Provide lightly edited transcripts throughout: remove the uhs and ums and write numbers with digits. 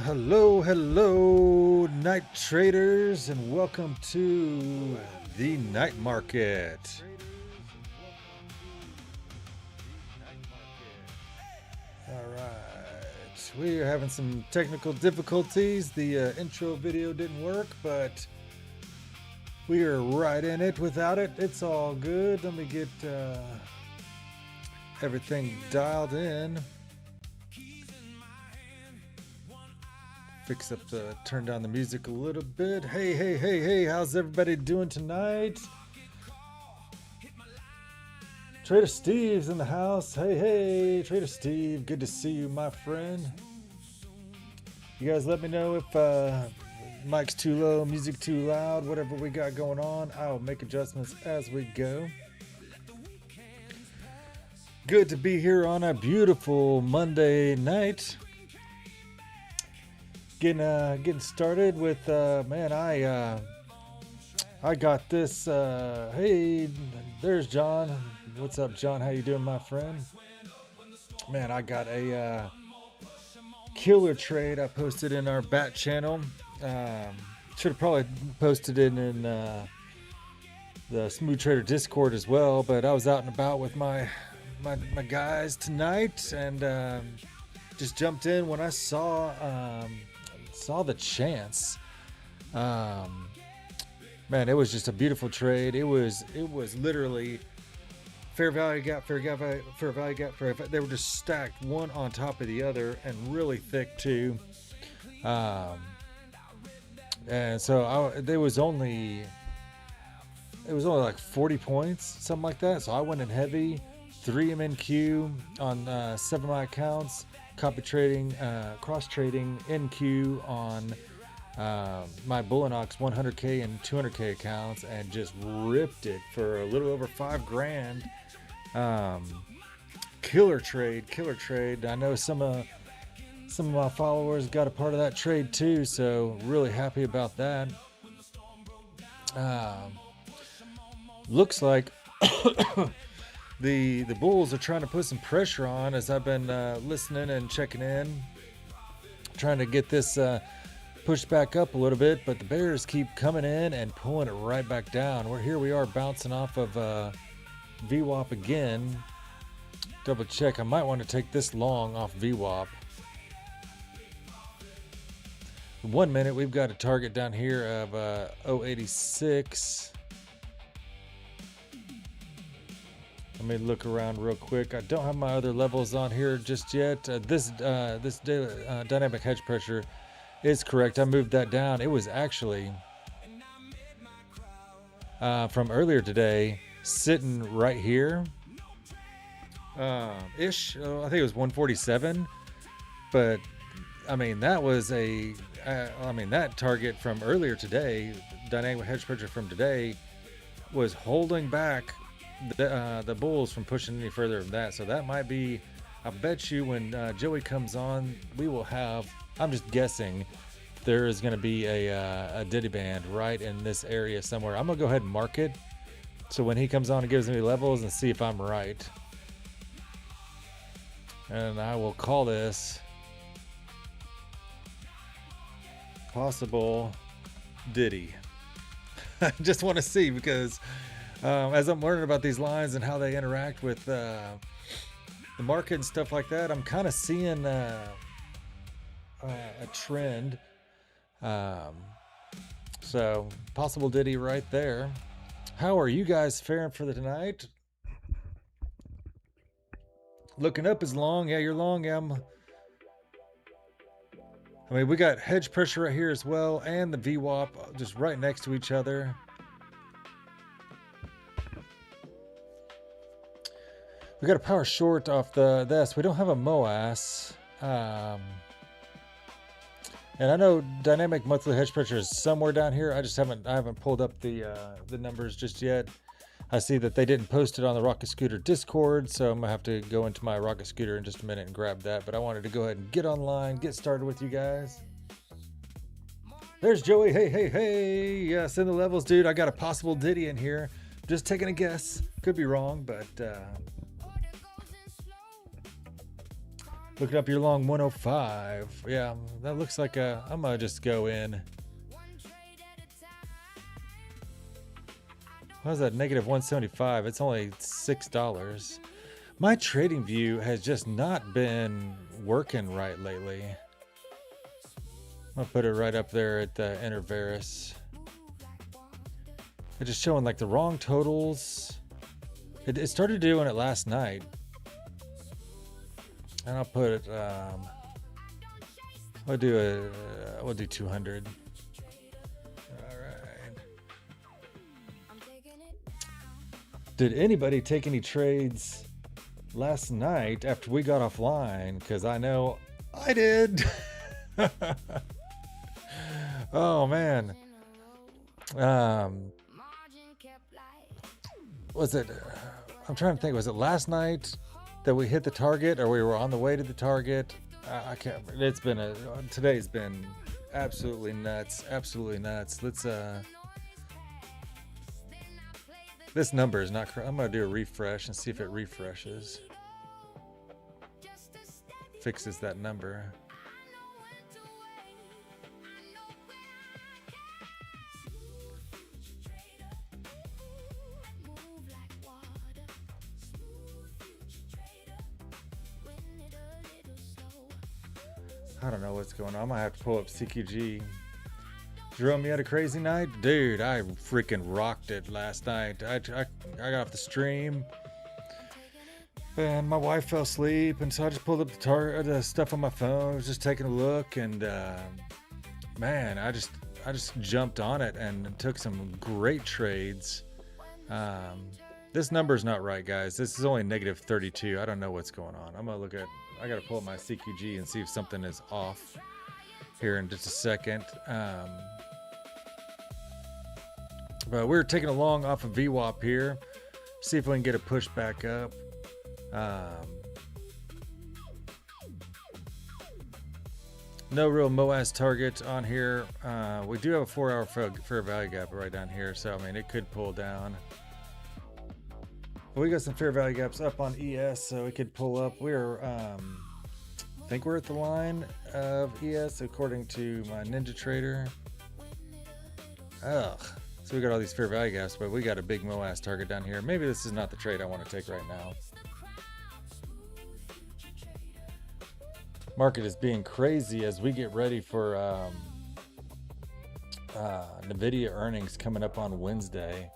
Hello, night traders, and welcome to the night market. All right, we are having some technical difficulties. The intro video didn't work, but we are right in it without it. It's all good. Let me get everything dialed in. Turn down the music a little bit. Hey, how's everybody doing tonight? Trader Steve's in the house. Hey, Trader Steve, good to see you, my friend. You guys let me know if mic's too low, music too loud, whatever we got going on. I'll make adjustments as we go. Good to be here on a beautiful Monday night. Getting started with man, I got this. Hey, there's John. What's up, John? How you doing, my friend? Man, I got a killer trade I posted in our bat channel. Should have probably posted it in the Smooth Trader Discord as well, but I was out and about with my guys tonight and just jumped in when I saw the chance. Man, it was just a beautiful trade. It was literally fair value gap, fair value gap. They were just stacked one on top of the other and really thick too. And so it was only like 40 points, something like that. So I went in heavy, 3 MNQ on 7 of my accounts. Copy trading, cross trading NQ on my Bullinox 100K and 200K accounts, and just ripped it for a little over $5,000. Killer trade. I know some of my followers got a part of that trade too, so really happy about that. Looks like The Bulls are trying to put some pressure on as I've been listening and checking in, trying to get this pushed back up a little bit, but the Bears keep coming in and pulling it right back down. Here we are bouncing off of VWAP again. Double check. I might want to take this long off VWAP. 1 minute, we've got a target down here of 0.86. Let me look around real quick. I don't have my other levels on here just yet. This dynamic hedge pressure is correct. I moved that down. It was actually from earlier today, sitting right here, ish. I think it was 147. But I mean, that was that target from earlier today, dynamic hedge pressure from today, was holding back the Bulls from pushing any further than that. So that might be, I bet you when Joey comes on, we will have, I'm just guessing, there is going to be a Diddy band right in this area somewhere. I'm going to go ahead and mark it, so when he comes on and gives me levels, and see if I'm right. And I will call this possible Diddy. I just want to see, because as I'm learning about these lines and how they interact with the market and stuff like that, I'm kind of seeing a trend. So possible Diddy right there. How are you guys faring for the tonight? Looking up is long. Yeah, you're long. Yeah, I mean, we got hedge pressure right here as well, and the VWAP just right next to each other. We got a power short off this. We don't have a MOAS. And I know dynamic monthly hedge pressure is somewhere down here. I haven't pulled up the numbers just yet. I see that they didn't post it on the Rocket Scooter Discord, so I'm gonna have to go into my Rocket Scooter in just a minute and grab that. But I wanted to go ahead and get online, get started with you guys. There's Joey. Hey. Yeah, send the levels, dude. I got a possible Diddy in here. Just taking a guess. Could be wrong, but Looking up your long 105. Yeah, that looks like I'm gonna just go in. How's that negative 175? It's only $6. My trading view has just not been working right lately. I'll put it right up there at the Interveris. It's just showing like the wrong totals. It started doing it last night. And I'll put it, we'll do 200. All right. Did anybody take any trades last night after we got offline? Because I know I did. Oh man. Was it, I'm trying to think, was it last night that we hit the target, or we were on the way to the target? I can't, it's been today's been absolutely nuts. Let's, this number is not correct. I'm going to do a refresh and see if it refreshes. Fixes that number. I don't know what's going on. I might have to pull up CQG. Jerome, you had a crazy night? Dude, I freaking rocked it last night. I got off the stream and my wife fell asleep, and so I just pulled up the stuff on my phone. I was just taking a look, and man, I just jumped on it and took some great trades. This number's not right, guys. This is only negative 32. I don't know what's going on. I'm gonna look at, I gotta pull up my CQG and see if something is off here in just a second. But we're taking a long off of VWAP here. See if we can get a push back up. No real MOAS target on here. We do have a 4-hour fair value gap right down here, so I mean it could pull down. But we got some fair value gaps up on ES, so it could pull up. We're I think we're at the line of ES according to my Ninja Trader. Ugh. So we got all these fair value gaps, but we got a big MOAS target down here. Maybe this is not the trade I want to take right now. Market is being crazy as we get ready for NVIDIA earnings coming up on Wednesday.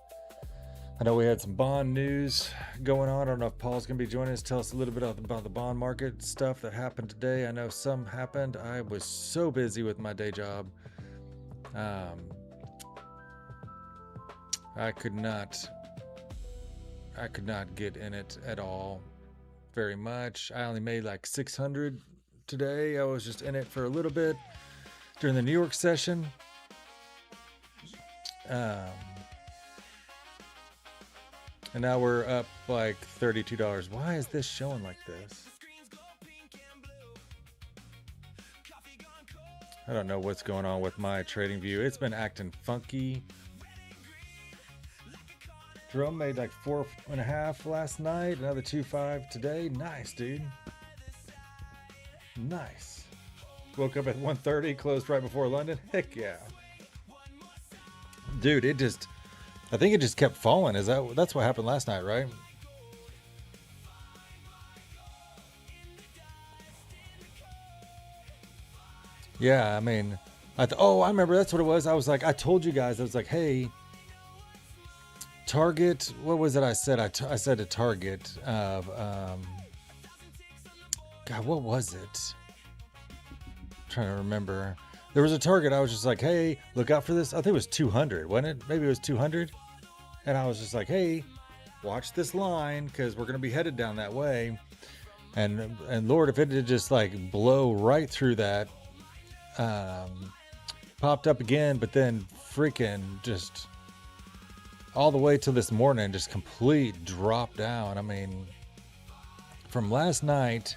I know we had some bond news going on. I don't know if Paul's going to be joining us. Tell us a little bit about the bond market stuff that happened today. I know some happened. I was so busy with my day job. I could not get in it at all very much. I only made like 600 today. I was just in it for a little bit during the New York session. And now we're up like $32. Why is this showing like this? I don't know what's going on with my trading view. It's been acting funky. Jerome made like 4.5 last night, another 2.5 today. Nice, dude. Nice. Woke up at 1:30, closed right before London. Heck yeah. Dude, I think it just kept falling. That's what happened last night, right? Yeah, I mean, I remember that's what it was. I was like, I told you guys, I was like, hey, target, what was it I said? I said a target of, God, what was it? I'm trying to remember. There was a target. I was just like, hey, look out for this. I think it was 200, wasn't it? Maybe it was 200. And I was just like, hey, watch this line because we're going to be headed down that way. And Lord, if it did just like blow right through that, popped up again, but then freaking just all the way till this morning, just complete drop down. I mean, from last night,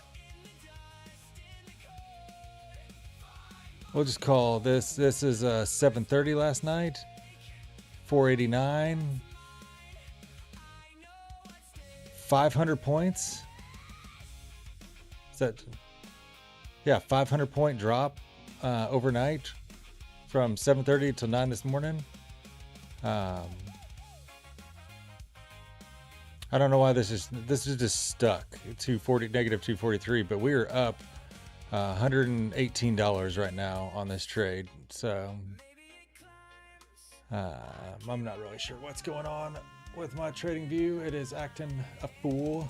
we'll just call this is 7:30 last night, 489, 500 points. Is that Yeah, 500 point drop overnight from 7:30 till 9 this morning. I don't know why this is just stuck at negative 243, but we are up $118 right now on this trade. So I'm not really sure what's going on with my trading view. It is acting a fool.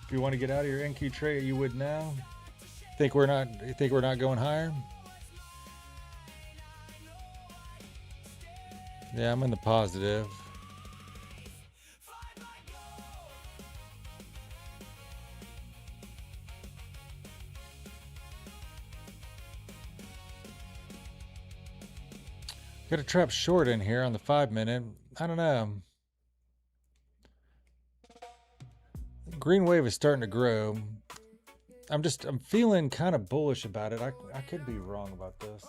If you want to get out of your NQ trade, you would now. You think we're not going higher? Yeah, I'm in the positive. Got a trap short in here on the 5-minute. I don't know. Green wave is starting to grow. I'm feeling kind of bullish about it. I could be wrong about this.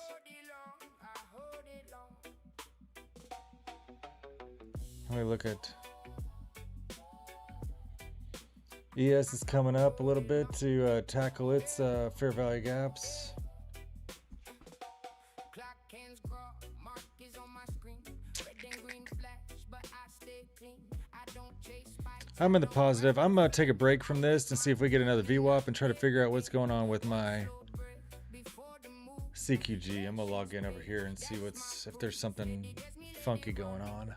Let me look at ES is coming up a little bit to tackle its fair value gaps. I'm in the positive. I'm going to take a break from this and see if we get another VWAP and try to figure out what's going on with my CQG. I'm going to log in over here and see if there's something funky going on.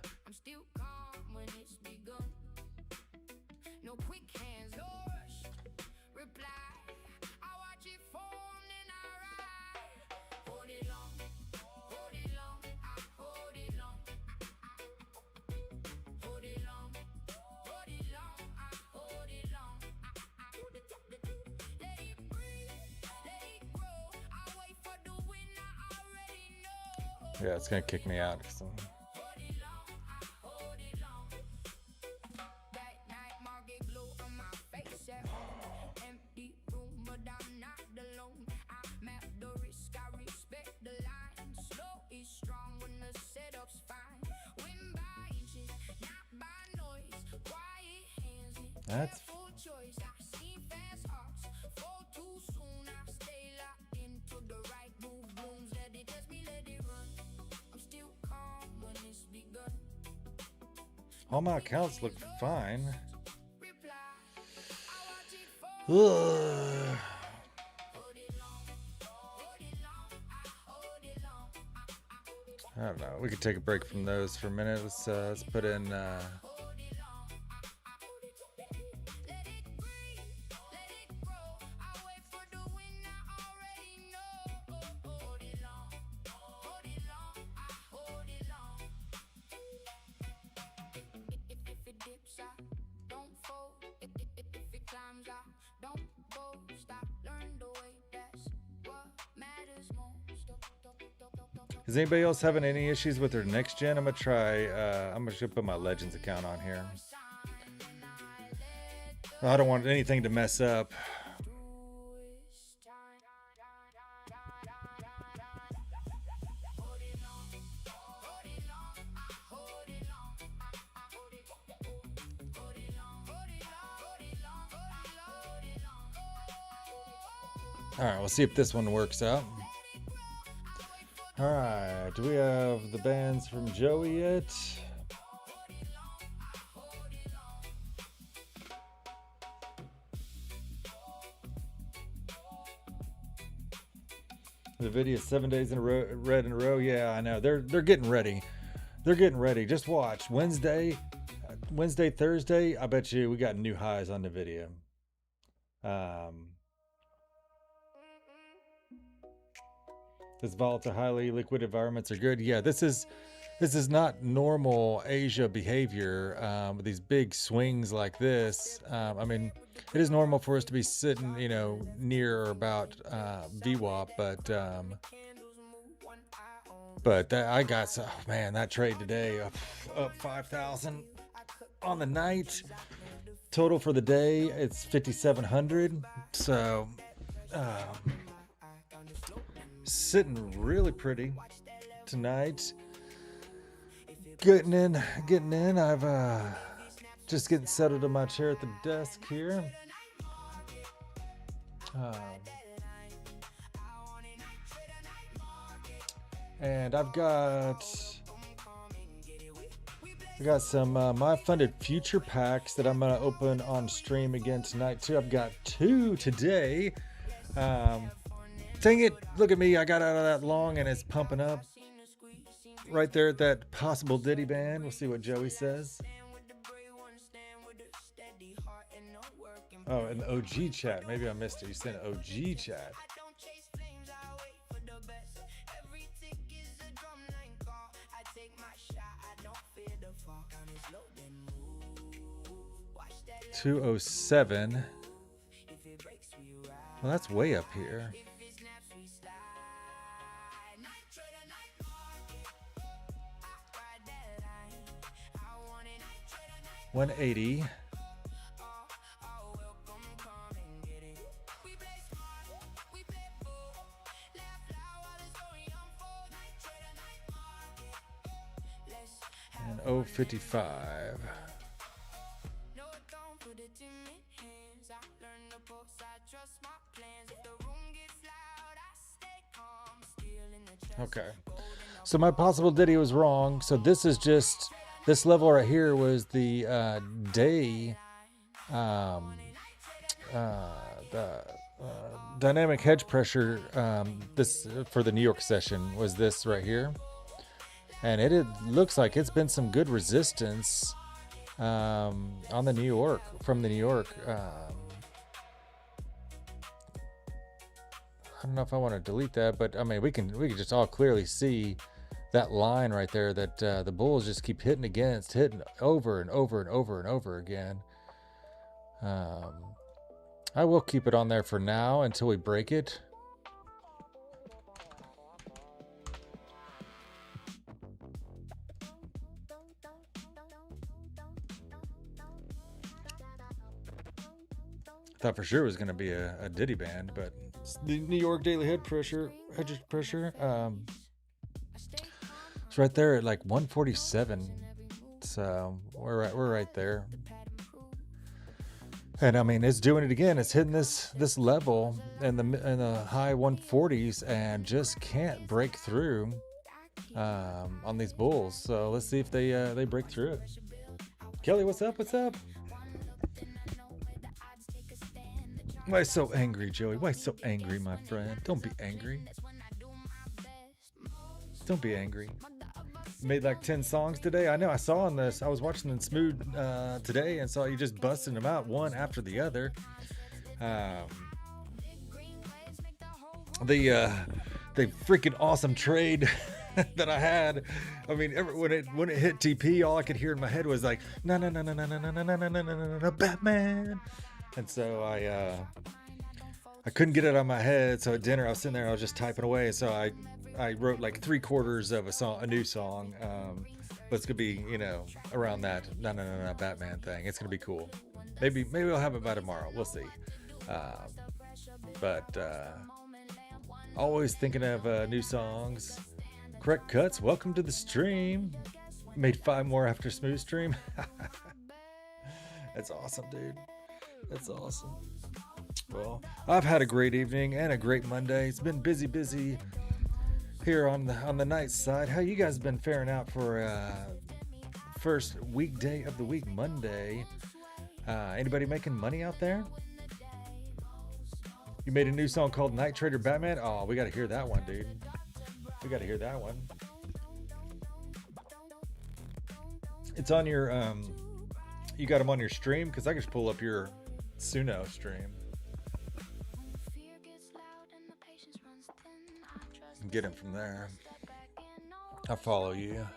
Yeah, it's gonna kick me out. So. That's all my accounts look fine. Ugh. I don't know. We could take a break from those for a minute. Let's put in. Is anybody else having any issues with their next gen? I'm gonna try. I'm gonna put my Legends account on here. I don't want anything to mess up. All right, we'll see if this one works out. All right, do we have the bands from Joey yet? The video 7 days in a row, red in a row. Yeah, I know. They're getting ready. They're getting ready. Just watch. Wednesday, Thursday. I bet you we got new highs on the video. This volatile, highly liquid environments are good. Yeah, this is not normal Asia behavior. With these big swings like this. I mean, it is normal for us to be sitting, near or about VWAP, but I got that trade today up 5,000 on the night. Total for the day it's 5,700. So. Sitting really pretty tonight. Getting in. I've just getting settled in my chair at the desk here. And I've got some my funded future packs that I'm gonna open on stream again tonight too. I've got 2 today. Dang it! Look at me. I got out of that long and it's pumping up right there at that possible Diddy band. We'll see what Joey says. Oh, an OG chat. Maybe I missed it. You said an OG chat. $207. Well, that's way up here. $180. And 055. Okay, so my possible Diddy was wrong. So this is just, this level right here was the day, the dynamic hedge pressure. This for the New York session was this right here, and it looks like it's been some good resistance on the New York, from the New York. I don't know if I want to delete that, but I mean, we can just all clearly see that line right there that the bulls just keep hitting against, hitting over and over and over and over again. I will keep it on there for now until we break it. Thought for sure it was going to be a Diddy band, but the New York daily hedge pressure, it's right there at like 147. So we're right there. And I mean, it's doing it again. It's hitting this level in the high 140s and just can't break through on these bulls. So let's see if they break through it. Kelly, what's up? What's up? Why so angry, Joey? Why so angry, my friend? Don't be angry. Don't be angry. Made like 10 songs today. I know. I saw on this. I was watching the Smooth today and saw you just busting them out one after the other. The freaking awesome trade that I had. I mean, when it hit TP, all I could hear in my head was like, no, Batman. And so I couldn't get it out of my head. So at dinner, I was sitting there, I was just typing away. So I wrote like 3/4 of a new song. But it's gonna be, around that no Batman thing. It's gonna be cool. Maybe I'll have it by tomorrow. We'll see. But always thinking of new songs. Correct Cuts, welcome to the stream. Made 5 more after Smooth stream. That's awesome, dude. That's awesome. Well, I've had a great evening and a great Monday. It's been busy here on the night side. How you guys been faring out for first weekday of the week, Monday? Anybody making money out there? You made a new song called Night Trader Batman? Oh, we got to hear that one, dude. We got to hear that one. It's on your you got them on your stream? Because I can just pull up your Suno stream and get him from there. I'll follow you.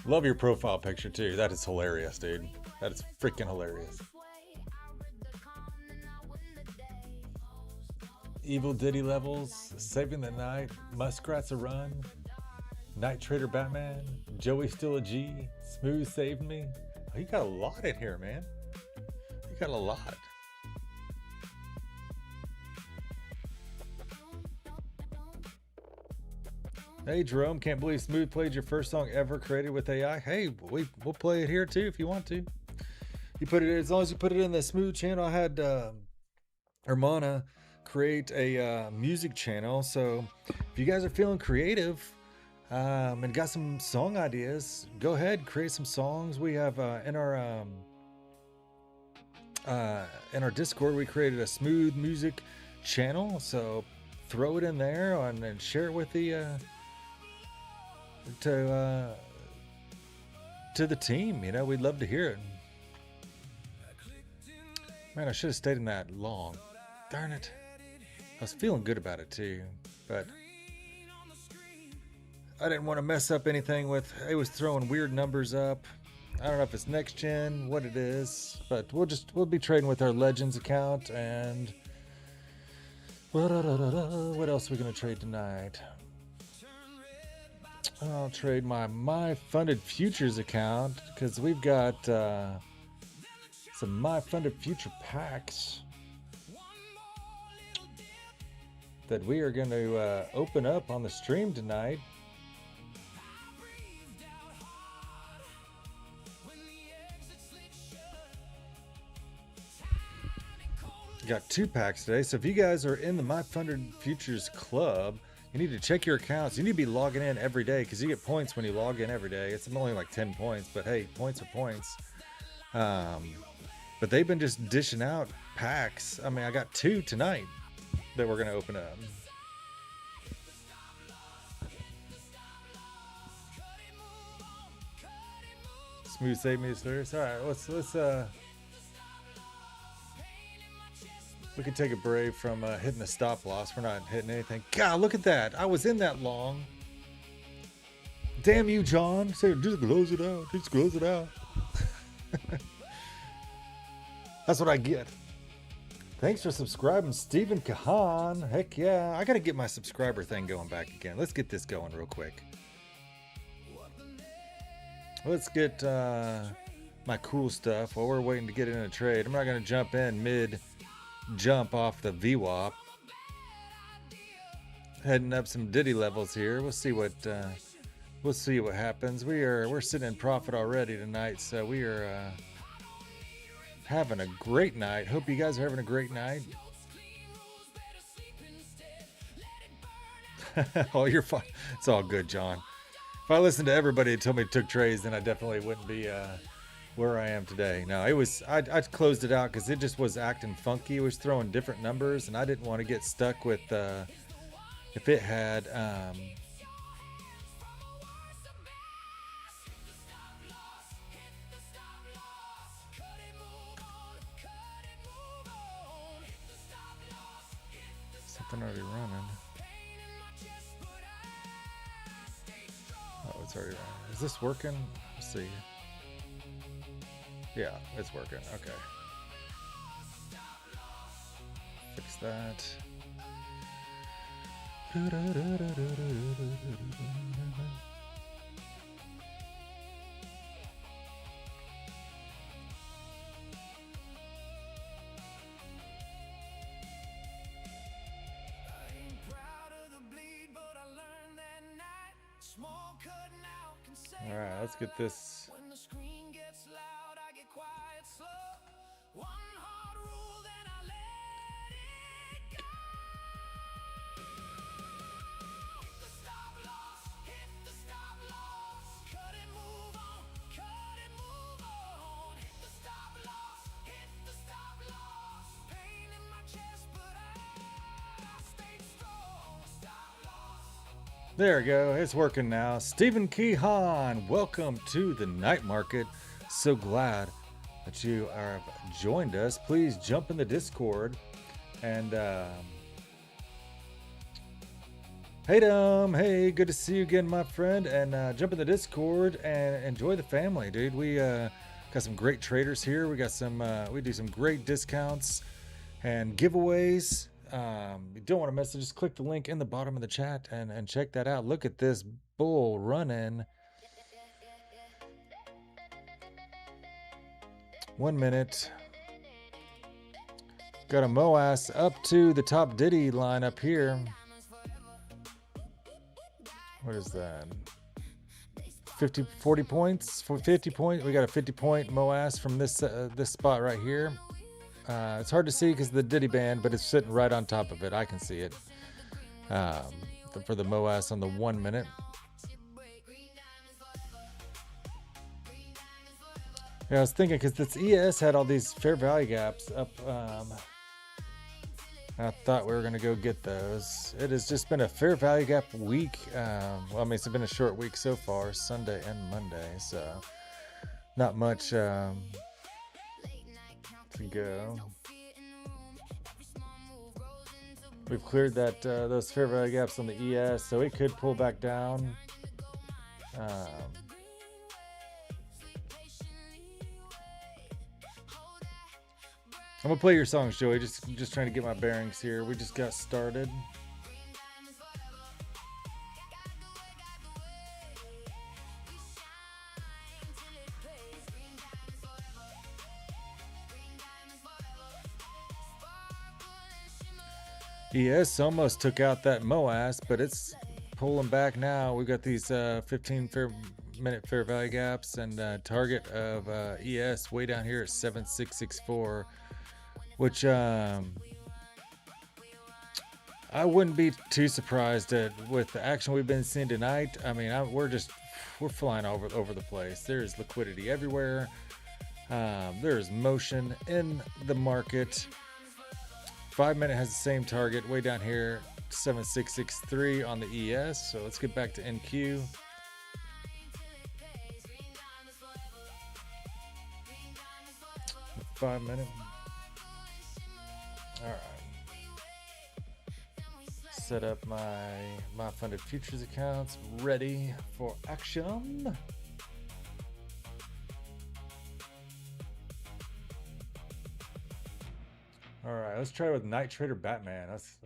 Love your profile picture too. That is hilarious, dude. That is freaking hilarious. Evil Diddy levels, saving the night, Muskrat's a run, Night Trader Batman, Joey still a G, Smooth saved me. You got a lot in here, man. You got a lot. Hey, Jerome, can't believe Smooth played your first song ever created with AI. Hey, we'll play it here too if you want to. You put it, as long as you put it in the Smooth channel. I had Hermana create a music channel. So if you guys are feeling creative and got some song ideas, go ahead, create some songs. We have in our Discord, we created a Smooth music channel. So throw it in there and share it with the to the team. You know, we'd love to hear it. Man, I should have stayed in that long. Darn it. I was feeling good about it too, but I didn't want to mess up anything with, it was throwing weird numbers up. I don't know if it's next gen, what it is, but we'll be trading with our Legends account. And what else are we going to trade tonight? I'll trade my funded futures account because we've got some my funded future packs that we are going to open up on the stream tonight. Got 2 packs today, so if you guys are in the My Funded Futures Club, you need to check your accounts. You need to be logging in every day because you get points when you log in every day. It's only like 10 points, but hey, points are points. But they've been just dishing out packs. I mean, I got 2 tonight that we're going to open up. Smooth save me first. All right, let's we can take a break from hitting a stop loss. We're not hitting anything. God, look at that. I was in that long. Damn you, John. Say, just close it out. Just close it out. That's what I get. Thanks for subscribing, Stephen Kahan. Heck yeah. I got to get my subscriber thing going back again. Let's get this going real quick. Let's get my cool stuff while we're waiting to get in a trade. I'm not going to jump in mid-jump off the VWAP. Heading up some Diddy levels here. We'll see what happens. We're sitting in profit already tonight, so we are having a great night. Hope you guys are having a great night. Oh, you're fine. It's all good, John. If I listened to everybody that told me it took trades, then I definitely wouldn't be where I am today. No, it was I closed it out because it just was acting funky. It was throwing different numbers, and I didn't want to get stuck with if it had something already running. Oh, it's already running. Is this working? Let's see. Yeah, it's working. Okay. Fix that. All right, let's get this. There we go. It's working now. Stephen Kehan, welcome to the night market. So glad that you have joined us. Please jump in the Discord and hey Dom, hey, good to see you again, my friend. And jump in the Discord and enjoy the family, dude. We got some great traders here. We got some we do some great discounts and giveaways. You don't want to miss it. Just click the link in the bottom of the chat and check that out. Look at this bull running. 1 minute. Got a MOAS up to the top Diddy line up here. What is that? 40 points. For 50 points, we got a 50-point MOAS from this spot right here. It's hard to see because of the Diddy band, but it's sitting right on top of it. I can see it. For the MOAS on the 1 minute. Yeah, I was thinking because this ES had all these fair value gaps up. I thought we were going to go get those. It has just been a fair value gap week. Well, I mean, it's been a short week so far, Sunday and Monday, so not much to go. We've cleared that those fair value gaps on the ES, so it could pull back down. I'm gonna play your songs, Joey. Just trying to get my bearings here. We just got started. ES almost took out that MOAS, but it's pulling back now. We've got these 15-minute fair value gaps, and target of ES way down here at 7664. Which I wouldn't be too surprised at with the action we've been seeing tonight. I mean, we're flying over the place. There's liquidity everywhere. There's motion in the market. 5 minute has the same target way down here, 7663 on the ES. So let's get back to NQ. The 5 minute. All right. Set up my funded futures accounts, ready for action. All right, let's try it with Night Trader Batman. That's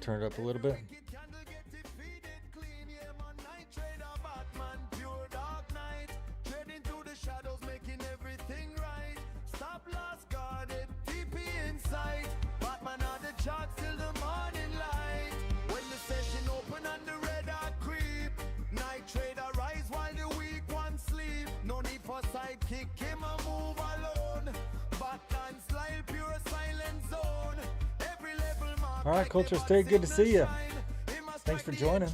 turn it up a little bit. All right, Culture State, good to see you. Thanks for joining.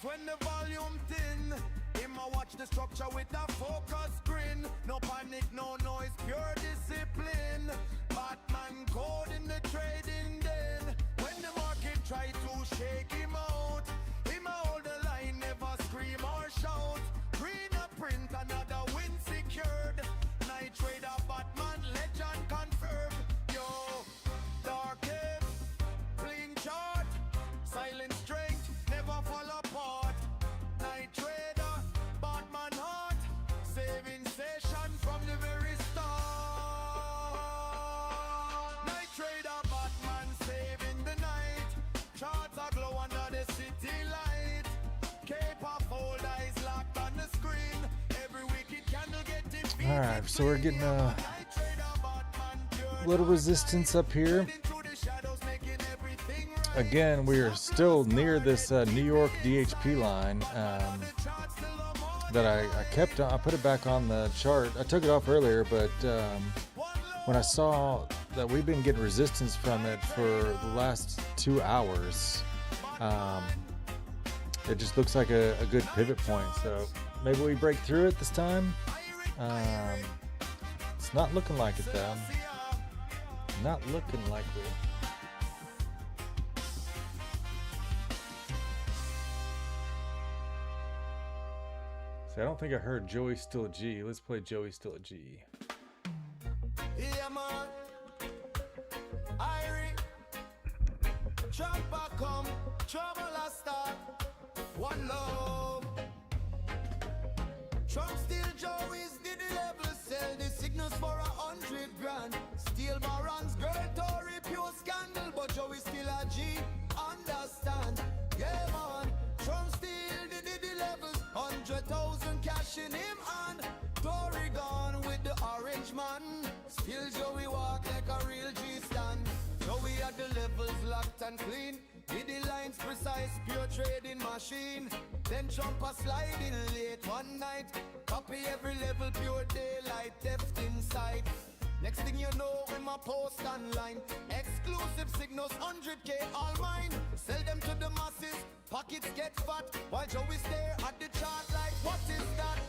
When the volume thin, him a watch the structure with a focus grin. No panic, no noise, pure discipline. Batman code in the trading den. When the market try to shake him out, him a hold the line, never scream or shout. Green a print, another win secured. Night Trader Batman, legend confirmed. Yo, dark head, clean chart, silent strength, never fall apart. Night Trader, Batman heart, saving session from the very start. Night Trader, Batman saving the night. Charts are glow under the city light. Cape of old eyes locked on the screen. Every wicked candle get defeated. All right, so we're getting a little resistance up here. again, we are still near this New York DHP line that I kept on. I put it back on the chart. I took it off earlier, but when I saw that we've been getting resistance from it for the last 2 hours, it just looks like a good pivot point. So maybe we break through it this time. It's not looking like it though. Not looking likely. See, I don't think I heard Joey Still a G. Let's play Joey Still a G. Yeah, man. Irie. Trouble come, trouble a start. One love. Trump still Joey's did the level. Sell the signals for 100 grand. Steel barons, girl, Tory, pure scandal. But Joey still a G. Understand? Yeah, man. Trump still did the levels. 100,000 cash in him and Tory gone with the orange man. Still Joey walk like a real G-stand. Joey had the levels locked and clean. Did the lines precise, pure trading machine. Then Trump a sliding late one night. Copy every level, pure daylight, theft inside. Next thing you know, in my post online, exclusive signals, 100K all mine. Sell them to the masses, pockets get fat, while Joey stare at the chart like, what is that?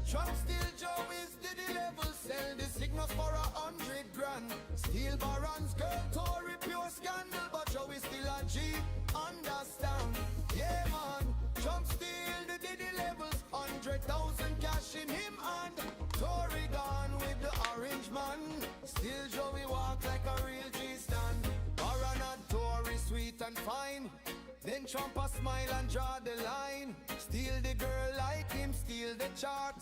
Trump still Joey's did the level, sell the signals for 100 grand. Steel barons, girl, Tory, pure scandal, but Joey still a G, understand? Yeah, man, Trump still did the levels, 100,000 cash in him and Tory gone with the orange man. Still Joey walk like a real G-stand. Baron and Tory sweet and fine. Then Trump a smile and draw the line. Steal the girl like him, steal the chart.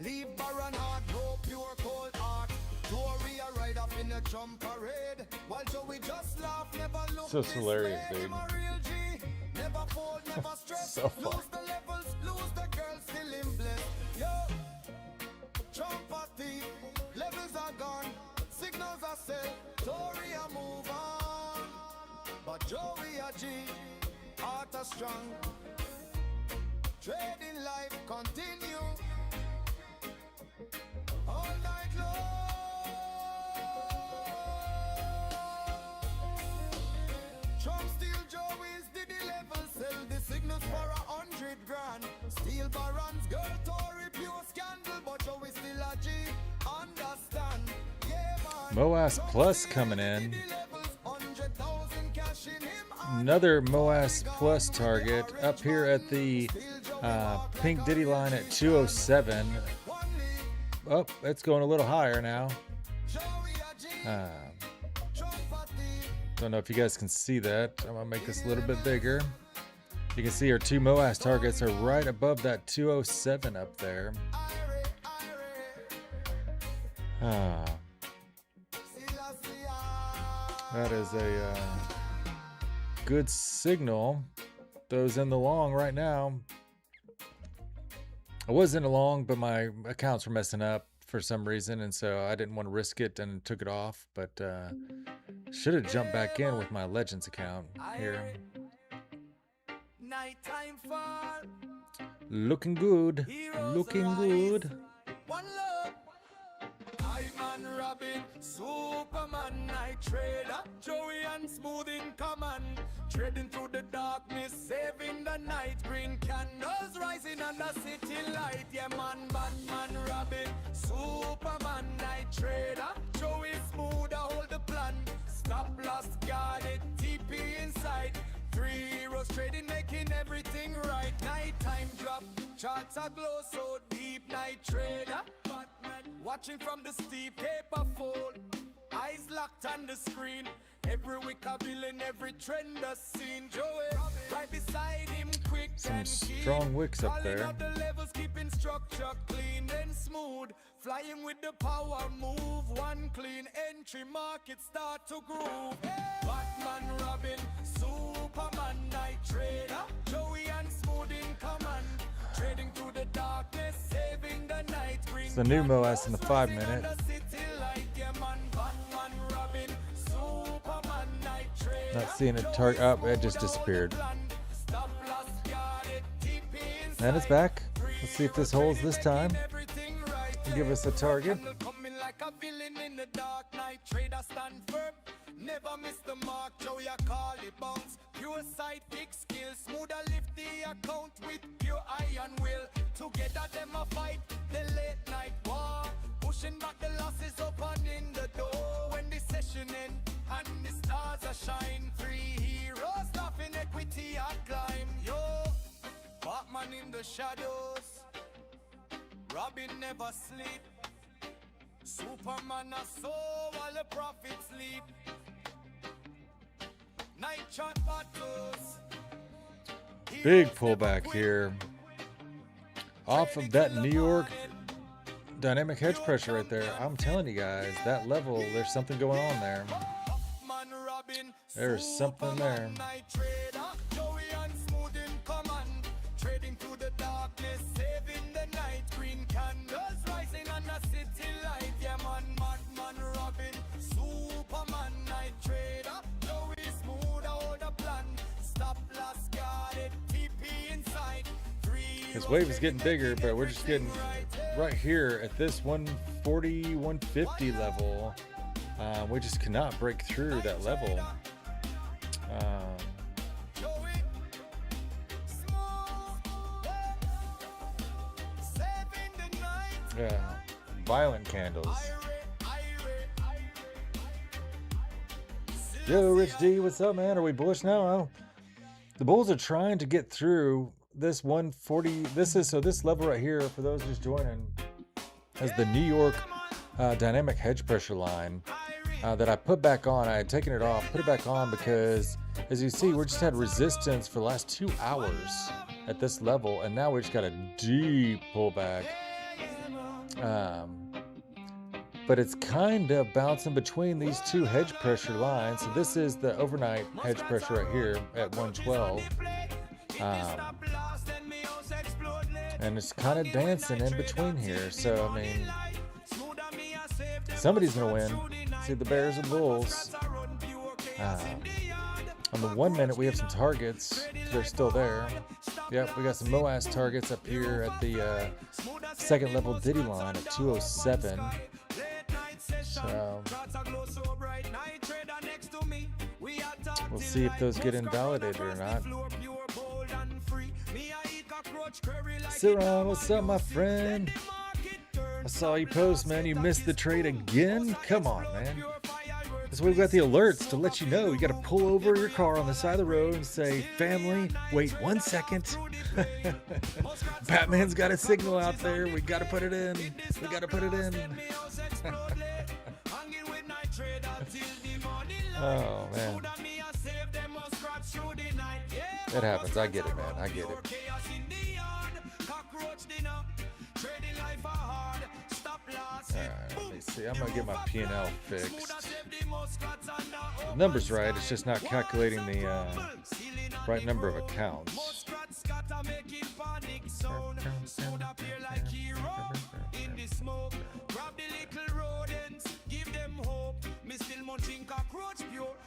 Leave Baron heart, go pure cold heart. Tory a ride up in the Trump parade, while Joey just laugh, never look So this hilarious, way. dude. I'm a real G, never fold, never stress. So fun. Lose the levels, lose the girl, still in bliss. Yo, Trump a thief, levels are gone, signals are set, Tory a move on. But Joey a G, heart a strong. Trading life continue all night long. Trump still Joey's did the level, sell the signals for 100 grand. Steel barons, girl, Tory, pure scandal, but Joey still a G, understand? Yeah, man. MOAS Plus coming in. Another MOAS Plus target up here at the Pink Diddy line at 207. Oh, it's going a little higher now. Don't know if you guys can see that. I'm gonna make this a little bit bigger. You can see our two MOAS targets are right above that 207 up there. That is a good signal. Those in the long right now. I was in the long, but my accounts were messing up for some reason, and so I didn't want to risk it and took it off. But should have jumped back in with my Legends account here. Nighttime fall. Looking good. Looking good. One love. I'm Robin, Superman, night trader, Joey and Smooth in command, trading through the darkness, saving the night. Green candles rising on the city light. Yeah, man, Batman, Robin, Superman, night trader, Joey Smooth, I hold the plan. Stop loss, guarded, TP inside. 3 heroes trading, making everything right. Nighttime drop, charts are glow so deep. Night trader, Batman, watching from the steep paper fold. Eyes locked on the screen. Every week a villain, every trend a seen. Joey, right beside him, quick Some and keen. strong wicks up Calling there. out the levels, keeping structure clean and smooth. Flying with the power, move one clean. Entry market start to groove. Batman, Robin, Superman, night trader, Joey and Smooth in command. Trading through the darkness, saving the night. It's the new MOAS in the 5 minute. Not seeing a target. Oh, it just disappeared. And it's back. Let's see if this holds this time. Give us a target. Never miss the mark, Joe, you call it bounce. Pure side, thick skill, smoother lift the account with pure iron will. Together them a fight, the late night war. Pushing back the losses, opening the door. When the session end, and the stars are shine. Three heroes laughing, equity I climb. Yo, Batman in the shadows, Robin never sleep. Superman a soul while the prophets sleep. Night shot battles. Big pullback here off of that New York dynamic hedge pressure right there. I'm telling you guys, that level, there's something going on there. There's something there. Trading through the darkness, saving the night. Green candles rising on the city light. Yeah, man, Robin, Superman, night trader. Joey smooth out the plan. Stop loss, got it. TP inside. This wave is getting bigger, but we're just getting right here at this 140, 150 level. We just cannot break through that level. Yeah, violent candles. Yo, Rich D, what's up, man? Are we bullish now? The bulls are trying to get through this 140. This level right here, for those just joining, is the New York dynamic hedge pressure line that I put back on. I had taken it off, put it back on because, as you see, we just had resistance for the last 2 hours at this level, and now we just got a deep pullback. But it's kind of bouncing between these two hedge pressure lines. So this is the overnight hedge pressure right here at 112. And it's kind of dancing in between here. So, I mean, somebody's going to win. See the Bears and Bulls. On the 1 minute, we have some targets. They're still there. Yep, we got some MOAS targets up here at the second level Diddy line at 207. So we'll see if those get invalidated or not. Siron, what's up, my friend? I saw you post, man. You missed the trade again? Come on, man. That's why we've got the alerts to let you know. You got to pull over your car on the side of the road and say, family, wait 1 second. Batman's got a signal out there. We got to put it in. We got to put it in. Oh, man. It happens. I get it, man. I get it. Alright, let me see. I'm going to get my P&L fixed. The number's right. It's just not calculating the right number of accounts.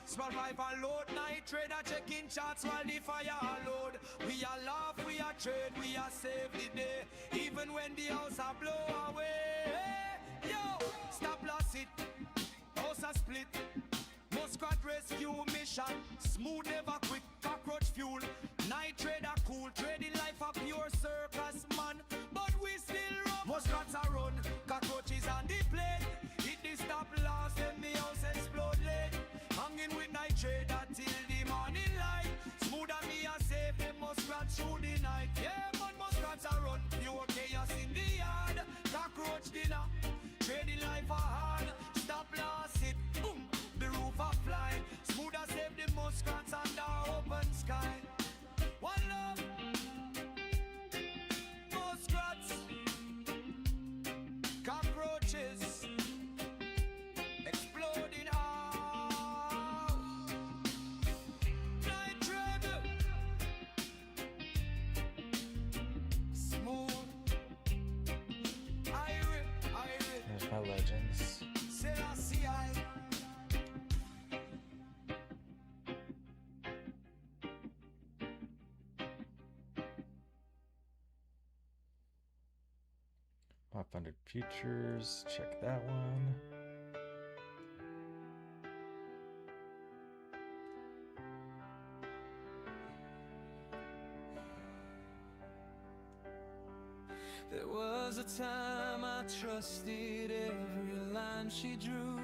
Survival load, night trader checking charts while the fire load. We are laugh, we are trade, we are save the day. Even when the house are blow away. Yo, stop loss it, house are split. Muskrat rescue mission, smooth never quick, cockroach fuel. Night trader cool, trading life a pure circus man. But we still run, muskrats are run, cockroaches on the plate. Hit the stop loss, then the house explode late. Hanging with night trader till the morning light. Smooth and me a safe, them muskrats through the night. Yeah, man, muskrats are run, pure chaos in the yard. Cockroach dinner, trading life a hard. Stop loss it, boom, the roof a fly. Smooth and save the muskrats under open sky. One love, muskrats, cockroaches, exploding out. Night trader, smooth. There's my legends. 500 futures, check that one. There was a time I trusted every line she drew.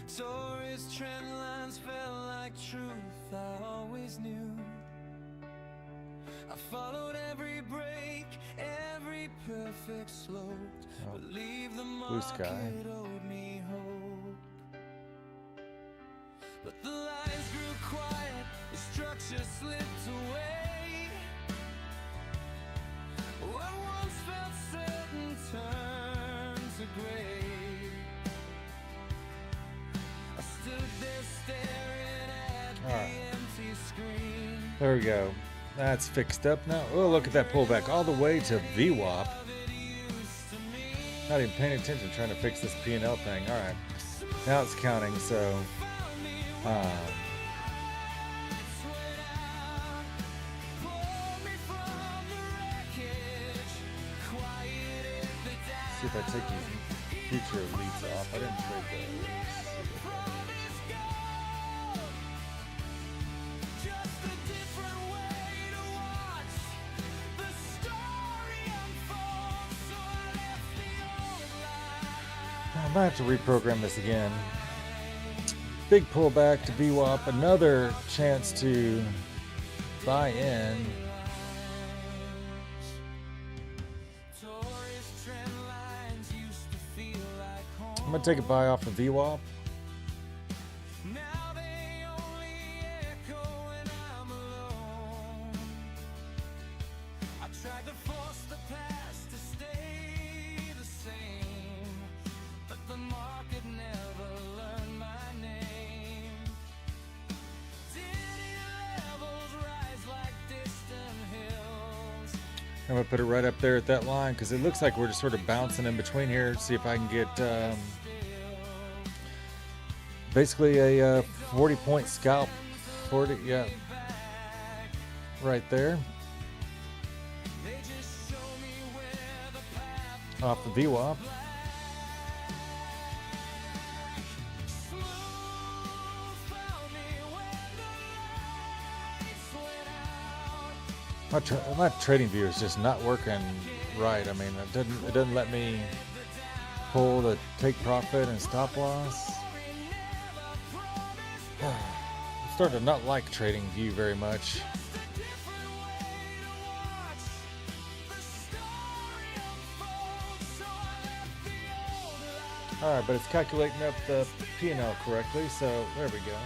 Stories, trend lines felt like truth I always knew. I followed every break, every perfect slope. Believe the market owed me hope. But the lines grew quiet, the structure slipped away. What once felt certain turned to gray. I stood there staring at the empty screen. There we go. That's fixed up now. Oh, look at that pullback all the way to VWAP. Not even paying attention, trying to fix this P&L thing. All right, now it's counting. So, see if I take these future elites off. I didn't trade those. I might have to reprogram this again. Big pullback to VWAP. Another chance to buy in. I'm going to take a buy off of VWAP. I'm going to put it right up there at that line because it looks like we're just sort of bouncing in between here. See if I can get basically a 40-point scalp. 40, yeah, right there. Off the VWAP. My trading view is just not working right. I mean, it doesn't let me pull the take profit and stop loss. I'm starting to not like trading view very much. All right, but it's calculating up the P&L correctly, so there we go.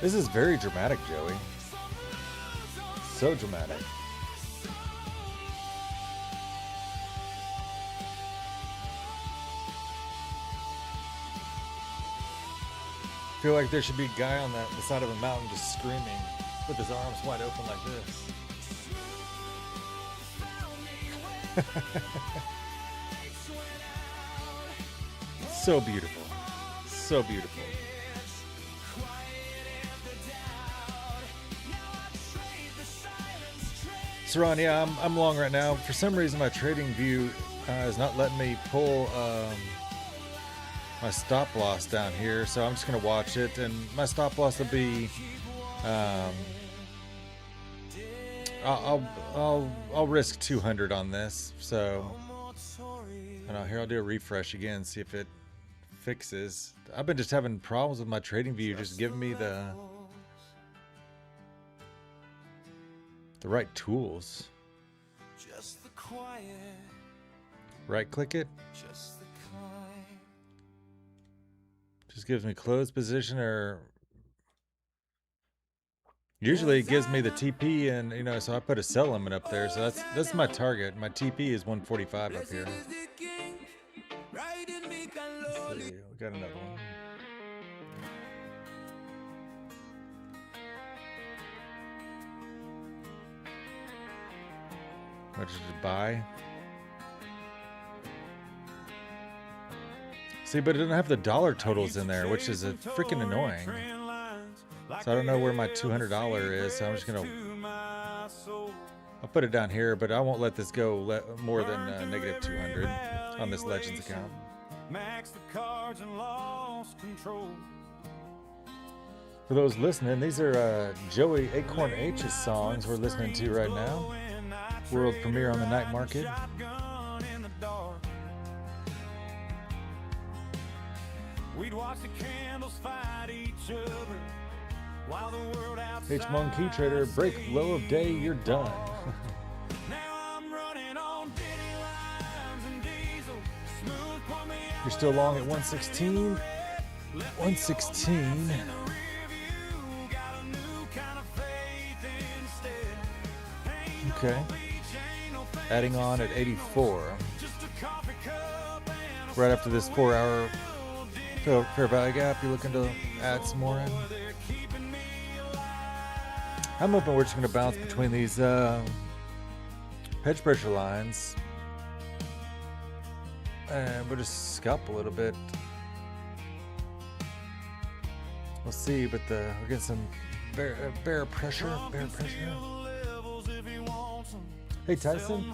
This is very dramatic, Joey. So dramatic. I feel like there should be a guy on the side of a mountain just screaming with his arms wide open like this. So beautiful. So beautiful. Saran, yeah, I'm long right now. For some reason, my trading view is not letting me pull my stop loss down here, so I'm just going to watch it. And my stop loss will be, I'll risk 200 on this. So, here I'll do a refresh again, see if it fixes. I've been just having problems with my trading view, just giving me the right tools. Just the quiet. Right click it. Just gives me closed position, or usually it gives me the TP, and so I put a sell limit up there, so that's my target. My TP is 145 up here. Let's see, we got another one. Which is buy. See, but it doesn't have the dollar totals in there, which is freaking annoying. So I don't know where my $200 is, so I'm just gonna, I'll put it down here, but I won't let this go more than negative 200 on this Legends account. For those listening, these are Joey Acorn H's songs we're listening to right now. World premiere on the night market. We'd watch the candles fight each other while the world outside. H1 key trader, break low of day, you're done. Now I'm running on ditty lines and diesel. Smooth pour me out. You're still long at 116. 116. Okay. Adding on at 84. Right after this 4-hour fair value gap, you looking to add some more in? I'm hoping we're just going to bounce between these hedge pressure lines, and we'll just scalp a little bit. We'll see, but we're getting some bear pressure. Hey Tyson,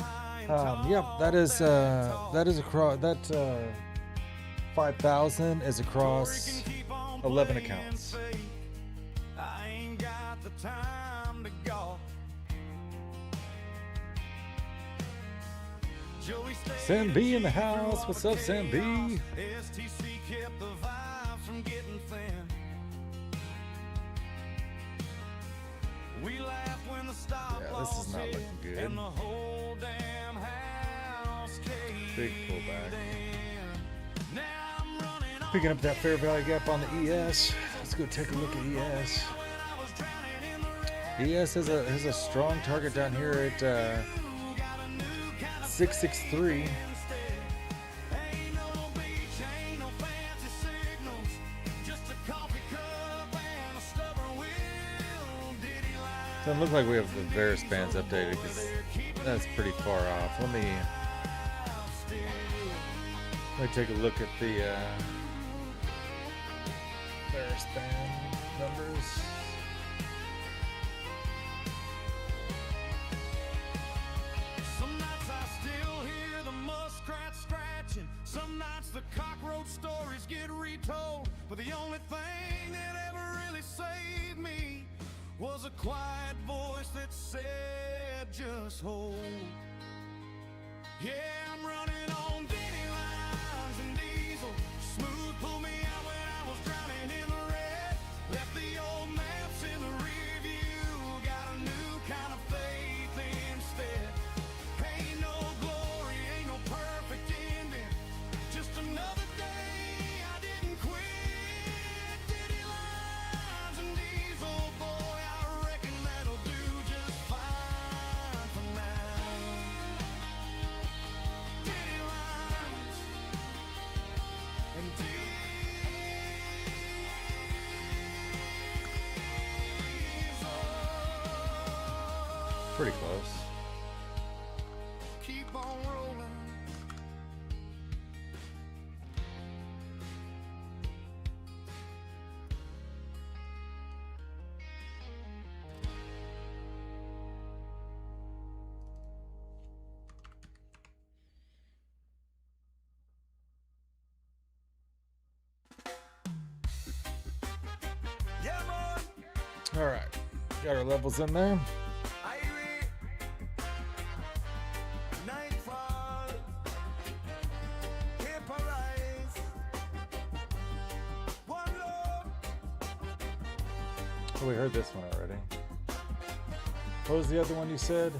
yeah, that is across that 5,000 is across 11 accounts. I ain't got the time to go. Sam B in the house. What's up, Sam B? STC kept the vibes from getting thin. We laugh when the stop. Yeah, this is not looking good. And the whole damn house big pullback. Picking up that fair value gap on the ES. Let's go take a look at ES. ES has a strong target down here at 663. Doesn't look like we have the Varus bands updated because that's pretty far off. Let me take a look at the Varus band numbers. Some nights I still hear the muskrat scratching. Some nights the cockroach stories get retold. But the only thing that ever really saved me was a quiet voice that said, just hold. Yeah, I'm running on ditty lines and diesel. Smooth pulled me out when I was drowning in the red. Left the old maps in the rear view. Got a new kind of faith instead. Ain't no glory, ain't no perfect ending. Just another day I didn't quit. Ditty lines and diesel, boy, I reckon that'll do just fine for now. Ditty lines and diesel. Pretty close. Keep on rolling. Yeah, man. All right, got our levels in there. Oh, we heard this one already. What was the other one you said?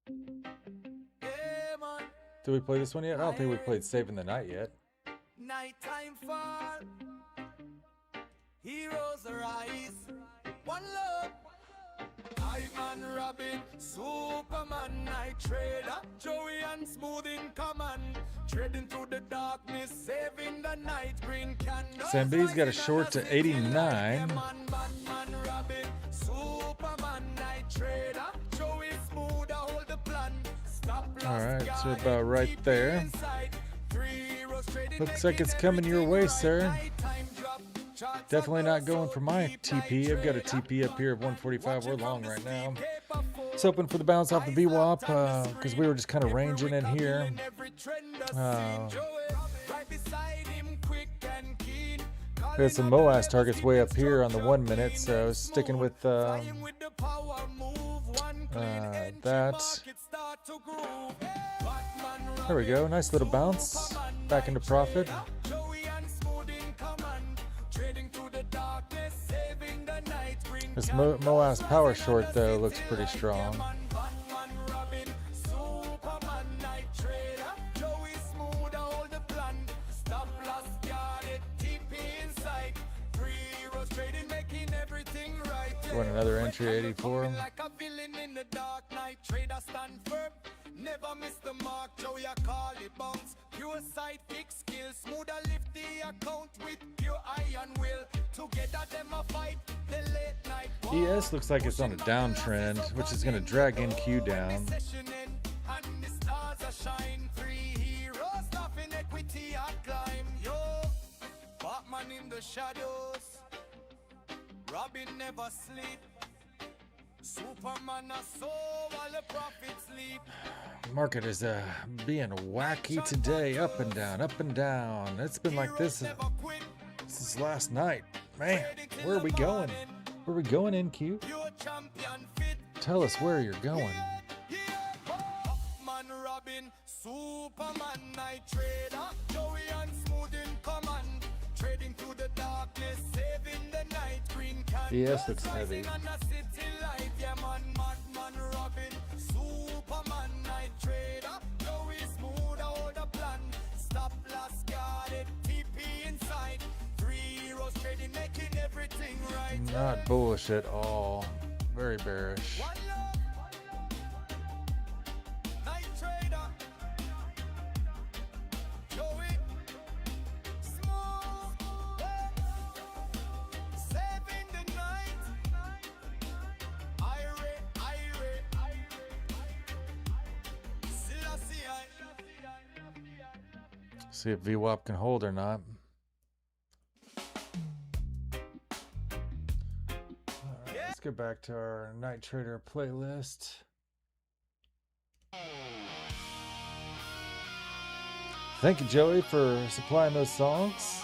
Did we play this one yet? I don't think we played Saving the Night yet. Nighttime fall. Heroes arise. One love. Ivan, Robin, Superman, Night Trader, Joey and Smooth in command. Treading through the darkness, saving the night, green candles. Sam B's got a short to 89. Batman, Robin, Superman, Night Trader, Joey Smooth, I hold the plan. So about right there. Looks like it's coming your way, sir. Definitely not going for my TP. I've got a TP up here of 145. We're long right now. It's hoping for the bounce off the VWAP because we were just kind of ranging in here. We had some MOAS targets way up here on the 1 minute, so sticking with that. There we go. Nice little bounce. Back into profit. This MOAS power short, though, looks pretty strong. Want another entry 84. Never miss the mark, Joe, you call it bounce. Pure side fix skill, smoother lift the account with pure iron will. Together them a fight, the late night. ES looks like it's on a downtrend, which is going to drag NQ down. And the stars are shine, 3 heroes laughing equity I climb. Yo, Batman in the shadows, Robin never sleep. Superman a soul while the prophets sleep. Market is being wacky today, up and down, up and down. It's been like this since last night. Man, where are we going? Where are we going, NQ? Tell us where you're going. Robin, Superman, night trader, Joey and Smooth in command, trading through the darkness, saving the night. Green canvas, yes, looks heavy. Robin, Superman, night trader, Joey Smooth, hold the plan. Stop last guarded, TP inside. 3 heroes trading, making everything right. Not bullish at all. Very bearish. See if VWAP can hold or not. Alright, let's get back to our Night Trader playlist. Thank you, Joey, for supplying those songs.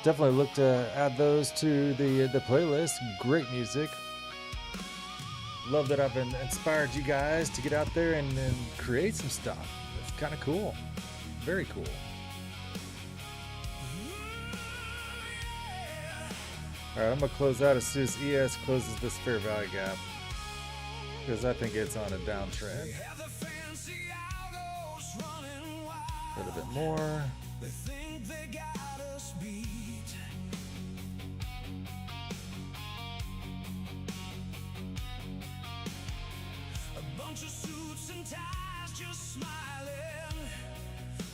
Definitely look to add those to the playlist. Great music. Love that I've inspired you guys to get out there and create some stuff. It's kind of cool. Very cool. All right, I'm gonna close out as soon as ES closes this fair value gap because I think it's on a downtrend. A little bit more. A bunch of suits and ties just smiling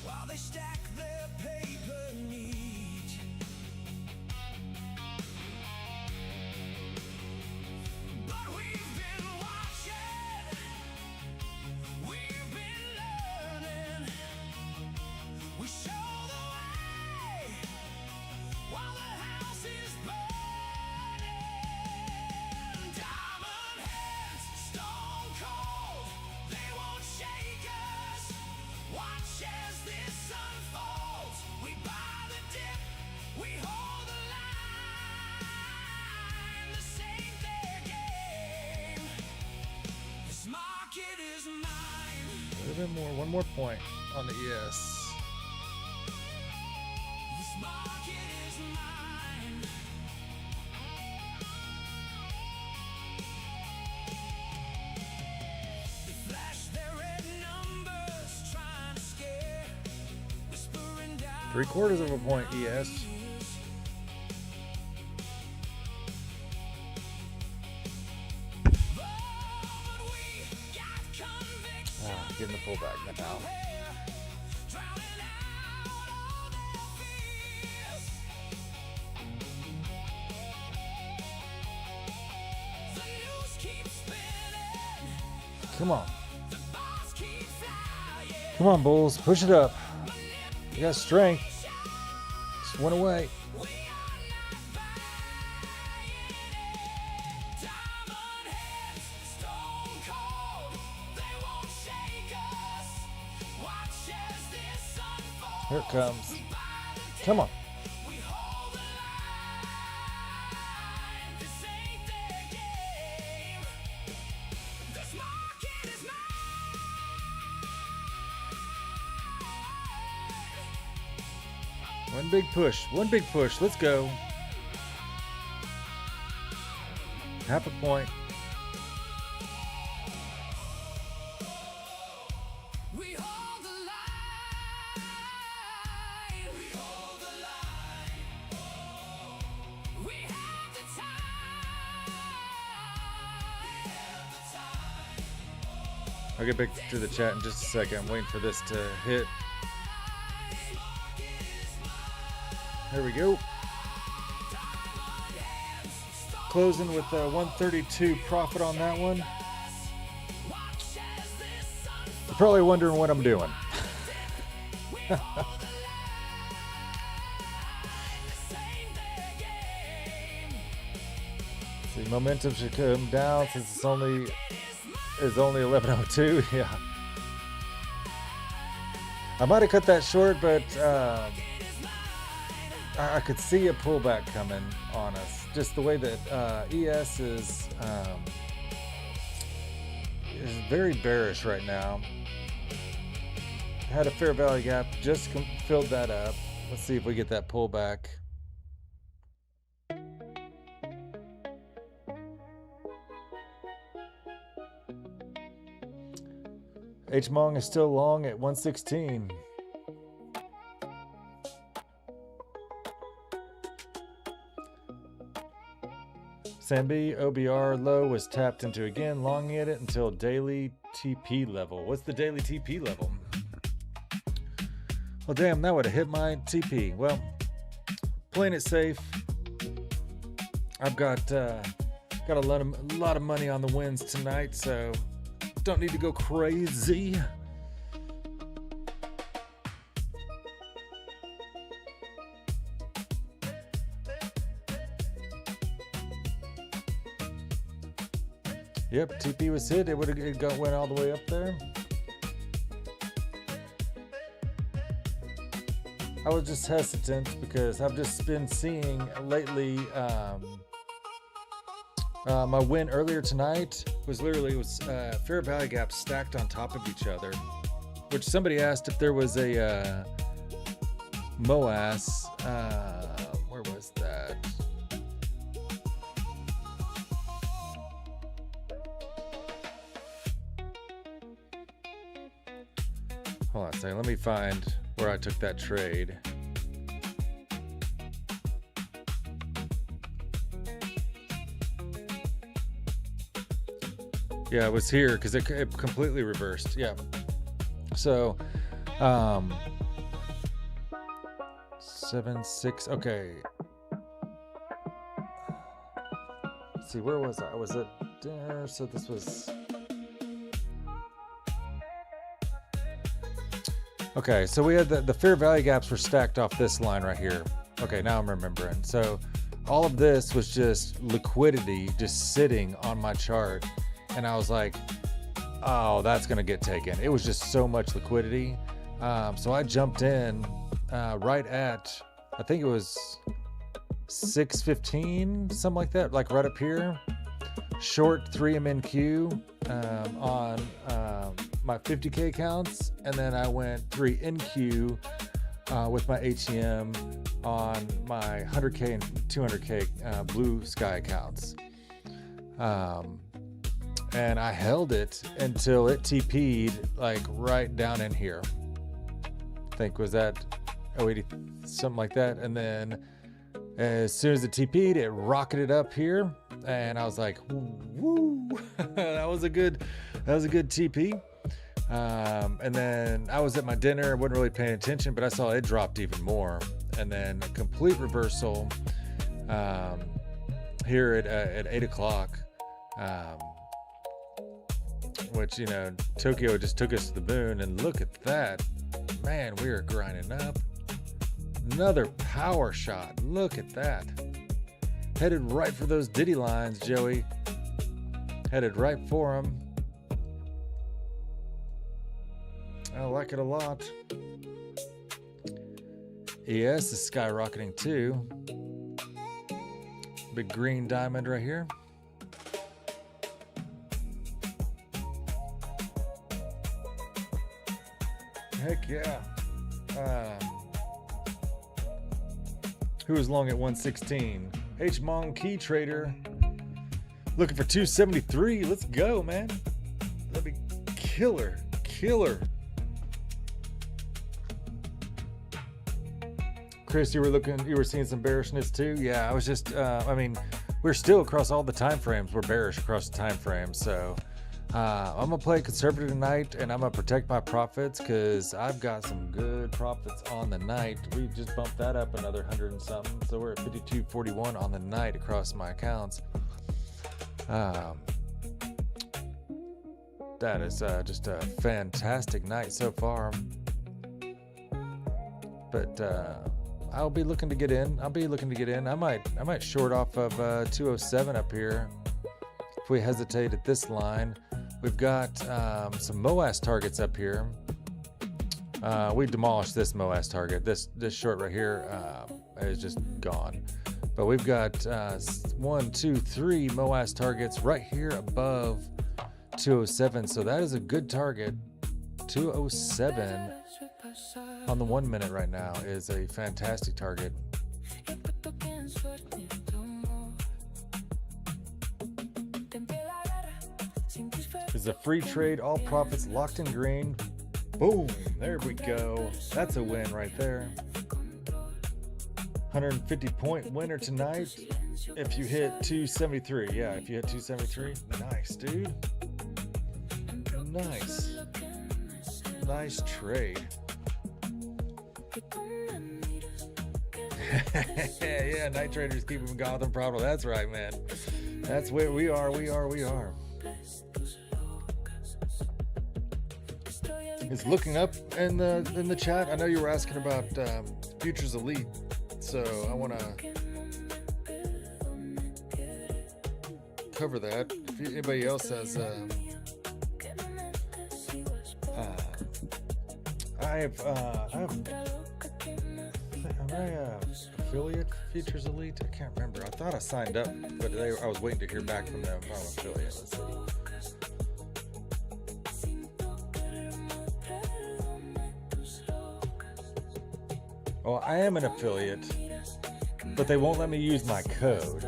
while they stack their paper neat. But we've been watching, we've been learning, we show the way while the house is burning. Diamond hands, stone cold, they won't shake us. Watch as this unfolds. We buy the dip, we hold the line. This ain't their game. This market is mine. A little bit more, one more point on the ES. This market is mine. They flash their red numbers, trying to scare, whispering down 3/4 of a point, ES. Getting the pullback now. Come on. Come on, Bulls. Push it up. You got strength. Just went away. Here it comes. Come on. One big push. One big push. Let's go. Half a point. I'll get back to the chat in just a second. I'm waiting for this to hit. There we go. Closing with a 132 profit on that one. You're probably wondering what I'm doing. See, momentum should come down since it's only 11:02. Yeah. I might have cut that short, but I could see a pullback coming on us. Just the way that ES is very bearish right now. Had a fair value gap, just filled that up. Let's see if we get that pullback. H-Mong is still long at 116. Sambi OBR low was tapped into again, longing at it until daily TP level. What's the daily TP level? Well, damn, that would have hit my TP. Well, playing it safe. I've got a lot of money on the wins tonight, so don't need to go crazy. Yep, TP was hit. It went all the way up there. I was just hesitant because I've just been seeing lately. My win earlier tonight was fair value gaps stacked on top of each other, which somebody asked if there was a MOAS. Where was that? Hold on a second. Let me find where I took that trade. Yeah, it was here because it completely reversed. Yeah. So, 7-6. Okay. Let's see, where was I? Was it there? So this was. Okay, so we had the fair value gaps were stacked off this line right here. Okay, now I'm remembering. So all of this was just liquidity just sitting on my chart. And I was like, oh, that's going to get taken. It was just so much liquidity. So I jumped in right at, I think it was 6:15, something like that, like right up here. Short 3 MNQ on my 50K counts. And then I went 3 NQ with my ATM on my 100K and 200K blue sky accounts. And I held it until it TP'd like right down in here. I think was that 080, something like that. And then as soon as it TP'd, it rocketed up here. And I was like, woo, that was a good TP. And then I was at my dinner, wasn't really paying attention, but I saw it dropped even more. And then a complete reversal here at 8 o'clock. which, you know, Tokyo just took us to the moon. And look at that. Man, we are grinding up. Another power shot. Look at that. Headed right for those Diddy lines, Joey. Headed right for them. I like it a lot. ES is skyrocketing too. Big green diamond right here. Heck yeah. Who is long at 116? H-Mong Key Trader. Looking for 273. Let's go, man. That'd be killer. Killer. Chris, you were seeing some bearishness too? Yeah, I was just, I mean, we're still across all the time frames. We're bearish across the time frames. So I'm going to play conservative tonight, and I'm going to protect my profits because I've got some good profits on the night. We just bumped that up another 100 and something. So we're at 52.41 on the night across my accounts. That is just a fantastic night so far. But I'll be looking to get in. I might short off of 207 up here if we hesitate at this line. We've got some MOAS targets up here. We demolished this MOAS target. This short right here is just gone. But we've got 1, 2, 3 MOAS targets right here above 207. So that is a good target. 207 on the 1 minute right now is a fantastic target. Is a free trade, all profits locked in green. Boom, there we go. That's a win right there. 150 point winner tonight if you hit 273. Yeah, if you hit 273. Nice, dude. Nice trade. Yeah, night traders keep them Gotham profitable. That's right, man. That's where we are. It's looking up in the chat. I know you were asking about Futures Elite, so I want to cover that. If anybody else has, am I affiliate Futures Elite? I can't remember. I thought I signed up, but I was waiting to hear back from them. I'm affiliate. Let's see. Oh, I am an affiliate, but they won't let me use my code.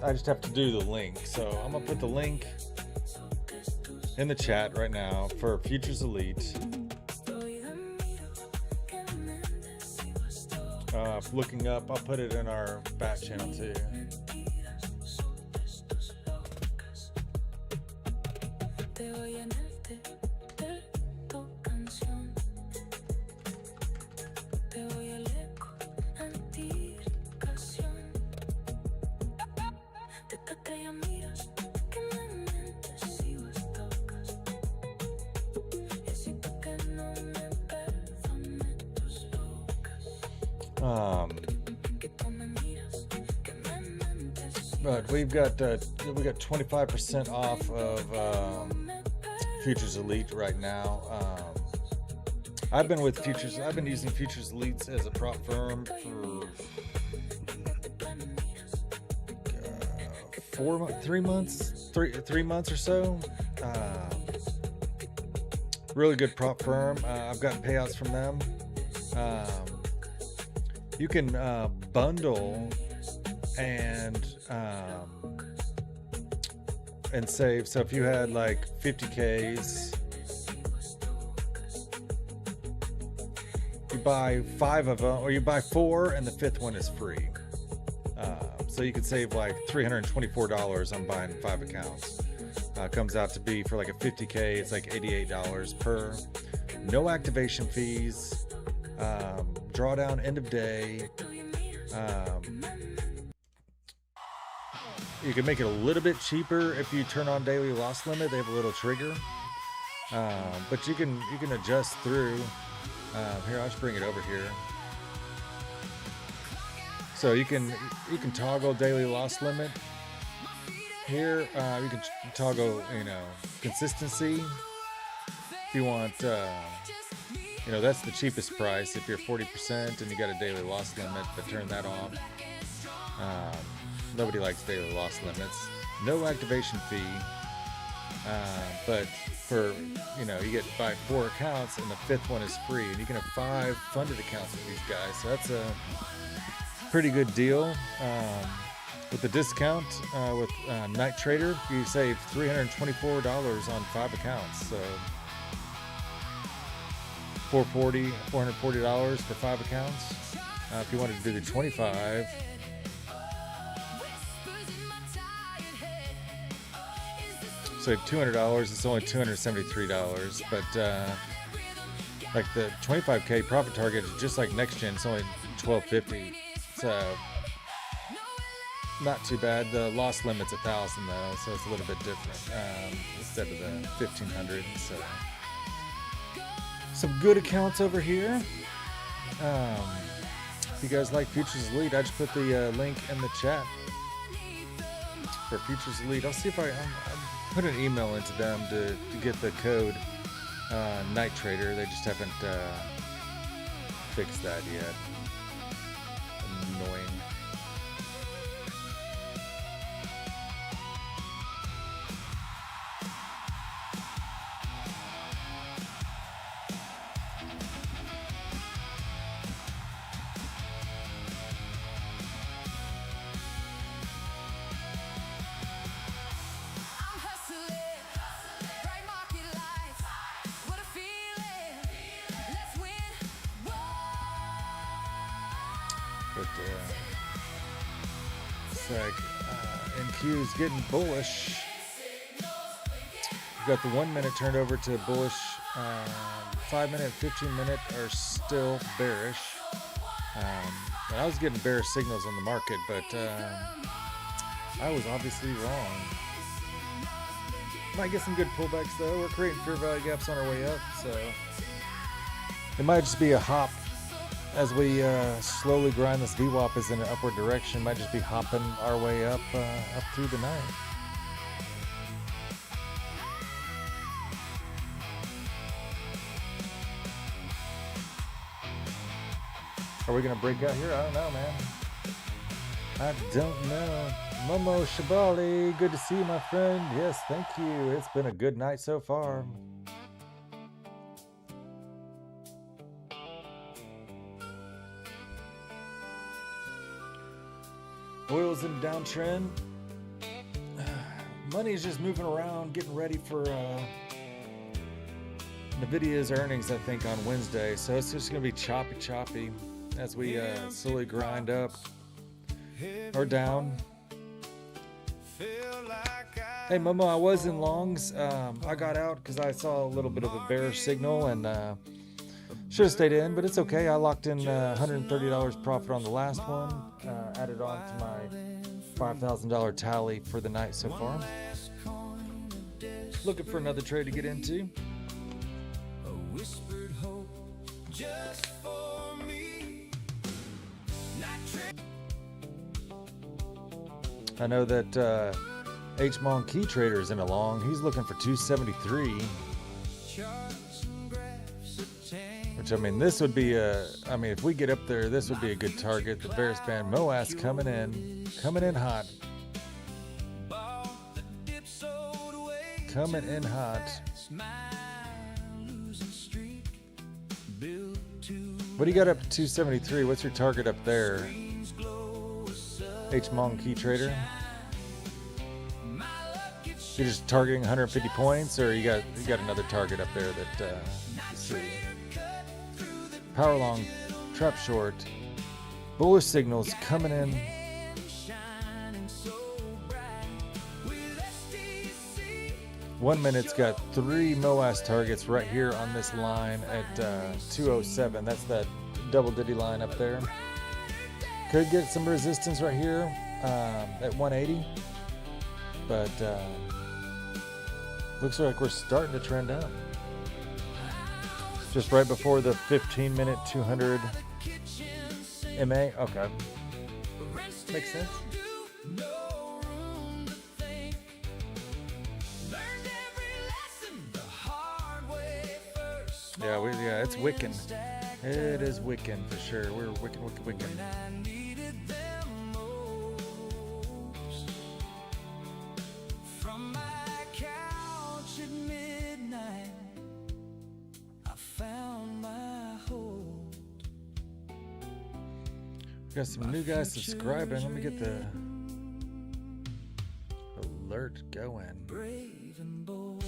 I just have to do the link. So I'm gonna put the link in the chat right now for Futures Elite. Looking up, I'll put it in our back channel too. But we've got 25% off of Futures Elite right now. I've been using Futures Elite as a prop firm for 3 months or so. Really good prop firm. I've gotten payouts from them. You can bundle and save. So if you had like 50Ks, you buy 5 of them, or you buy 4 and the 5th one is free. So you could save like $324 on buying 5 accounts. Comes out to be for like a 50K, it's like $88 per. No activation fees. Drawdown end of day. You can make it a little bit cheaper if you turn on daily loss limit. They have a little trigger. But you can adjust through. Here, I'll just bring it over here. So you can toggle daily loss limit. Here you can toggle, consistency. If you want, that's the cheapest price. If you're 40% and you got a daily loss limit, but turn that off. Nobody likes daily loss limits. No activation fee. But for, you get buy 4 accounts and the 5th one is free, and you can have 5 funded accounts with these guys. So that's a pretty good deal. With the discount with Night Trader, you save $324 on 5 accounts. So $440 for 5 accounts. If you wanted to do the 25, save $200. It's only $273. But like the 25K profit target is just like next gen. It's only $1,250. So not too bad. The loss limit's 1,000 though, so it's a little bit different instead of the 1,500. So some good accounts over here. If you guys like Futures Elite, I just put the link in the chat for Futures Elite. I'll see if I put an email into them to get the code Night Trader. They just haven't fixed that yet. Annoying. NQ is getting bullish. We've got the 1 minute turned over to bullish. 5 minute, 15 minute are still bearish. And I was getting bearish signals on the market, but I was obviously wrong. Might get some good pullbacks though. We're creating fair value gaps on our way up, so it might just be a hop. As we slowly grind this VWAP is in an upward direction, might just be hopping our way up through the night. Are we gonna break out here? I don't know, man. I don't know. Momo Shabali, good to see you, my friend. Yes, thank you. It's been a good night so far. Oil's in a downtrend. Money's just moving around, getting ready for Nvidia's earnings, I think, on Wednesday. So it's just going to be choppy as we slowly grind up or down. Hey, Momo, I was in longs. I got out because I saw a little bit of a bearish signal and should have stayed in, but it's okay. I locked in $130 profit on the last one. Added on to my $5,000 tally for the night so far. Looking for another trade to get into. I know that H-Mon Key Trader is in a long. He's looking for 273. Which, I mean, this would be if we get up there, this would be a good target. The Bears band Moas coming in hot. Coming in hot. What do you got up to 273? What's your target up there? H-Mon Key Trader. You're just targeting 150 points, or you got another target up there that you see. Power long, trap short, bullish signals coming in. One minute's got 3 MOAS targets right here on this line at 207. That's that double ditty line up there. Could get some resistance right here at 180, but looks like we're starting to trend up. Just right before the 15-minute 200 MA. Okay. Makes sense. Yeah, it's Wiccan. It is Wiccan for sure. We're Wiccan. Got some new guys subscribing. Let me get the alert going. Brave and bold.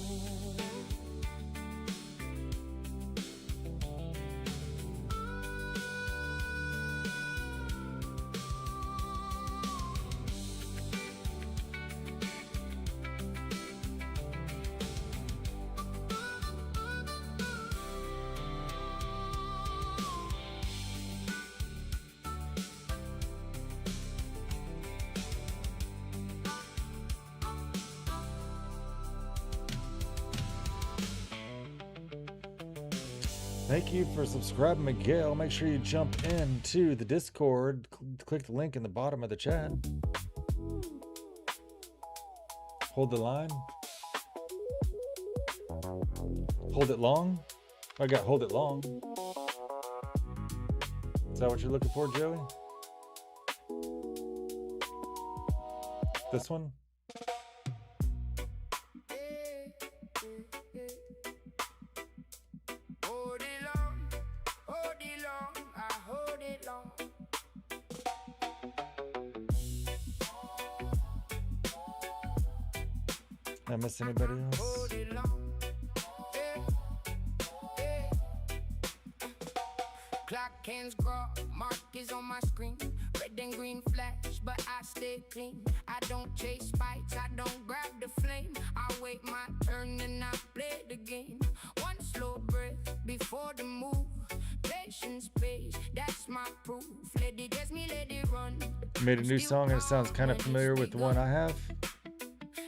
Thank you for subscribing, Miguel. Make sure you jump into the Discord. Click the link in the bottom of the chat. Hold the line. Hold it long. I got hold it long. Is that what you're looking for, Joey? This one? Did I miss anybody else? Clock hands grow, mark is on my screen. Red and green flash, but I stay clean. I don't chase spikes, I don't grab the flame. I wait my turn and I play the game. One slow breath before the move. Patience pays, that's my proof. Let it get me, let it run. Made a new song and it sounds kind of familiar with the one I have.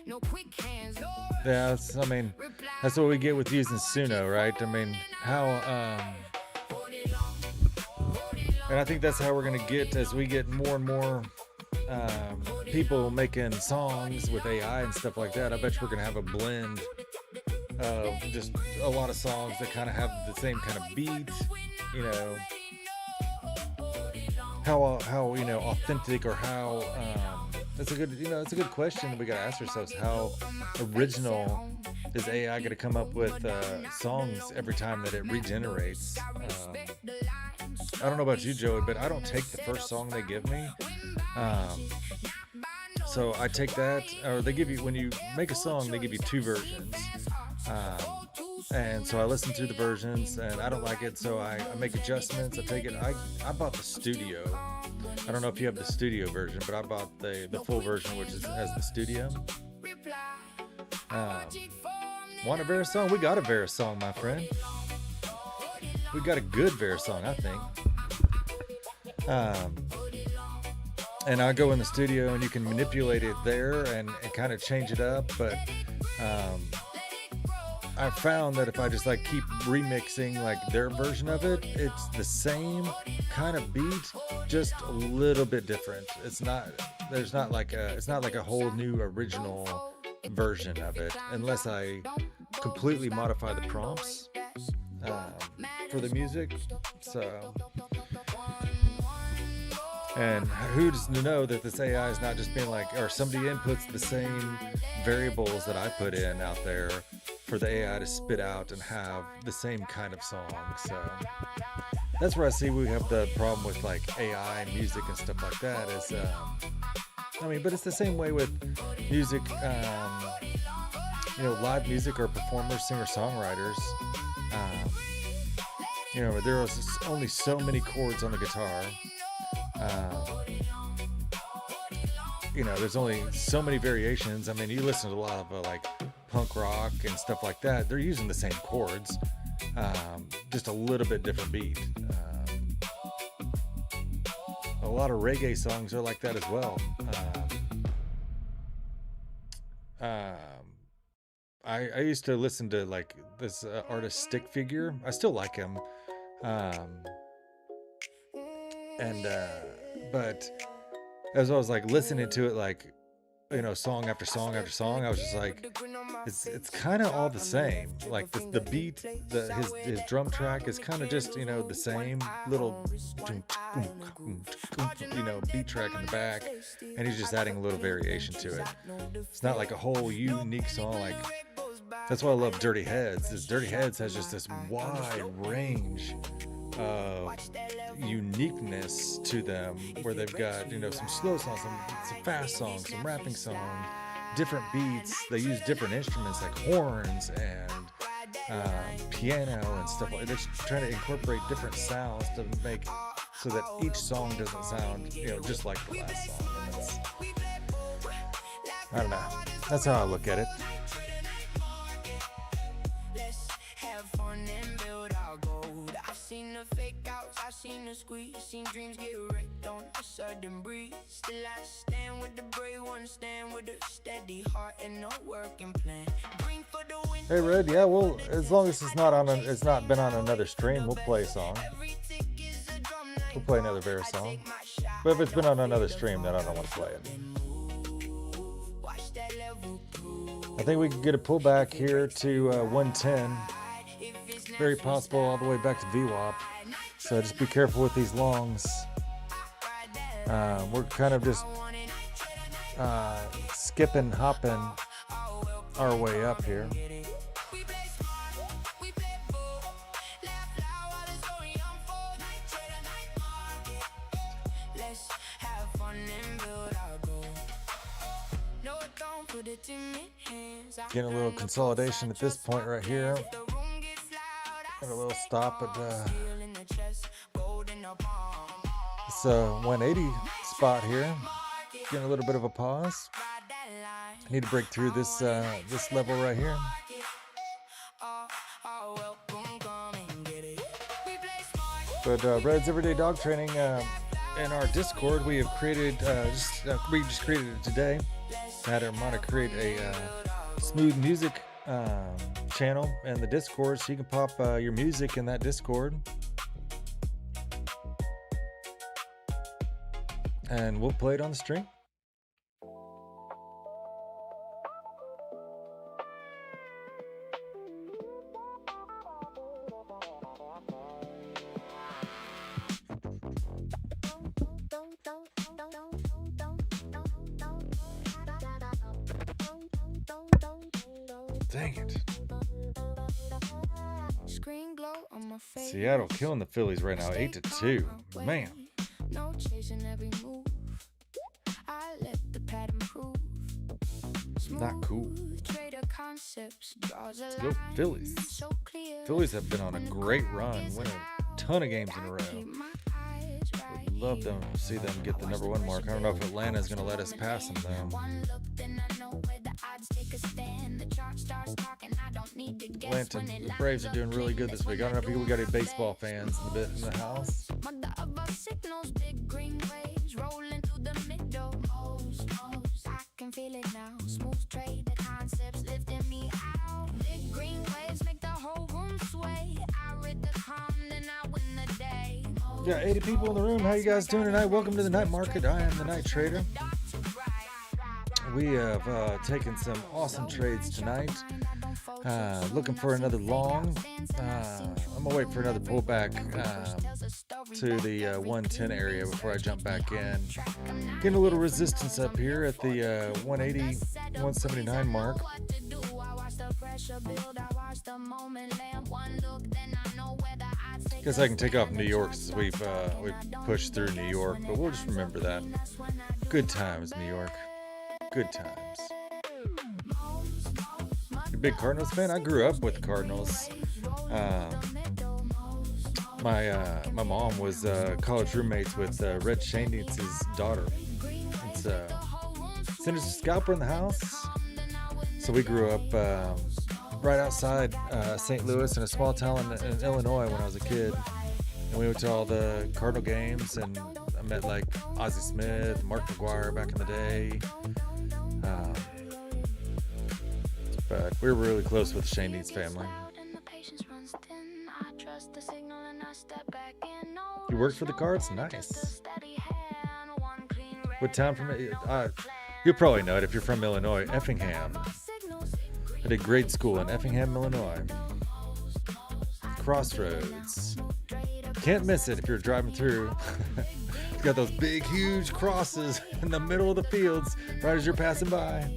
No quick hands, yeah, I mean, that's what we get with using Suno, right? I mean, how, and I think that's how we're going to get as we get more and more people making songs with AI and stuff like that. I bet you we're going to have a blend of just a lot of songs that kind of have the same kind of beat, you know, how you know, authentic or how, that's a good, you know, it's a good question we got to ask ourselves. How original is AI going to come up with songs every time that it regenerates? I don't know about you, Joey, but I don't take the first song they give me. So I take that, or they give you, when you make a song, they give you two versions. And so I listen to the versions and I don't like it, so I make adjustments. I take it. I bought the studio. I don't know if you have the studio version, but I bought the full version, which is has the studio. Want a Vera song? We got a Vera song, my friend. We got a good Vera song, I think. And I go in the studio and you can manipulate it there and kind of change it up, but I found that if I just like keep remixing like their version of it, it's the same kind of beat, just a little bit different. It's not like a whole new original version of it, unless I completely modify the prompts for the music. So, and who's to know that this AI is not just being like, or somebody inputs the same variables that I put in out there for the AI to spit out and have the same kind of song. So that's where I see we have the problem with like AI and music and stuff like that is, I mean, but it's the same way with music, you know, live music or performers, singer-songwriters. You know, there is only so many chords on the guitar. You know, there's only so many variations. I mean, you listen to a lot of like punk rock and stuff like that. They're using the same chords, just a little bit different beat. A lot of reggae songs are like that as well. I used to listen to like this artist Stick Figure. I still like him. But as I was like listening to it, like, you know, song after song after song, I was just like, it's kind of all the same. Like the beat, his drum track is kind of just, you know, the same little, you know, beat track in the back, and he's just adding a little variation to it. It's not like a whole unique song. Like, that's why I love Dirty Heads. Is Dirty Heads has just this wide range of uniqueness to them, where they've got, you know, some slow songs, some fast songs, some rapping songs, different beats. They use different instruments like horns and piano and stuff like that. They're trying to incorporate different sounds to make so that each song doesn't sound, you know, just like the last song. And that's, I don't know. That's how I look at it. Seen the fake outs, I seen the squeeze, seen dreams get wrecked on a sudden breeze. Still I stand with the brave one, stand with a steady heart and no working plan. Green for the win. Hey Red, yeah, well, as long as it's not been on another stream, we'll play a song. We'll play another Vera song. But if it's been on another stream, then I don't want to play it. I think we can get a pullback here to 110. Very possible all the way back to VWAP. So just be careful with these longs. We're kind of just skipping, hopping our way up here. Getting a little consolidation at this point right here. Got a little stop at this 180 spot here. Getting a little bit of a pause. Need to break through this this level right here. But Red's Everyday Dog Training in our Discord, we have created we just created it today. I had to create a smooth music channel in the Discord, so you can pop your music in that Discord, and we'll play it on the stream. Dang it. Seattle killing the Phillies right now, 8-2. Man. No chasing every move. I let the pattern prove. Not cool. Let's go Phillies. Phillies have been on a great run, winning a ton of games in a row. Would love them to see them get the #1 mark. I don't know if Atlanta's going to let us pass them though. Atlanta, the Braves are doing really good this week. I don't know if we got any baseball fans in the house. Got 80 people in the room. How you guys doing tonight? Welcome to the night market. I am the Night Trader. We have taken some awesome trades tonight. Looking for another long. I'm gonna wait for another pullback to the 110 area before I jump back in. Getting a little resistance up here at the 180, 179 mark. Guess I can take off New York since we've pushed through New York, but we'll just remember that. Good times, New York. Good times. You a big Cardinals fan? I grew up with the Cardinals. My mom was college roommates with Red Shanitz's daughter. It's Senator Scalper in the house. So we grew up right outside St. Louis in a small town in Illinois when I was a kid. And we went to all the Cardinal games, and I met like Ozzie Smith, Mark McGuire back in the day. but we're really close with Shane's family. You worked for the cards? Nice. What town from it? You'll probably know it if you're from Illinois. Effingham. I did grade school in Effingham, Illinois. Crossroads. Can't miss it if you're driving through. It's got those big, huge crosses in the middle of the fields right as you're passing by.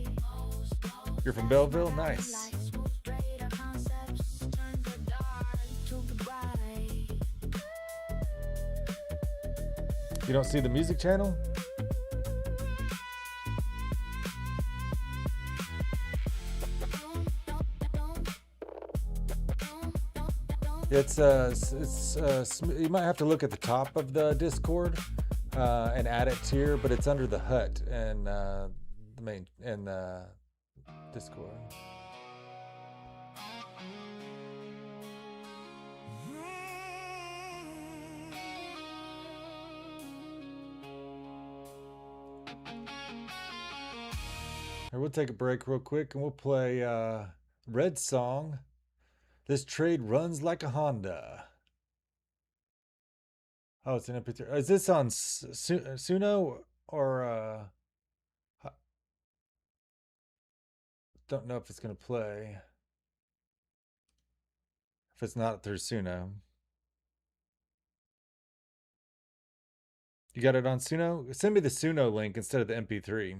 You're from Belleville? Nice. You don't see the music channel? It's you might have to look at the top of the Discord and add it to your, but it's under the hut and the main and Discord. Here, we'll take a break real quick and we'll play Red Song. This trade runs like a Honda. Oh, it's an MP3. Is this on Suno or don't know if it's going to play. If it's not through Suno. You got it on Suno? Send me the Suno link instead of the MP3.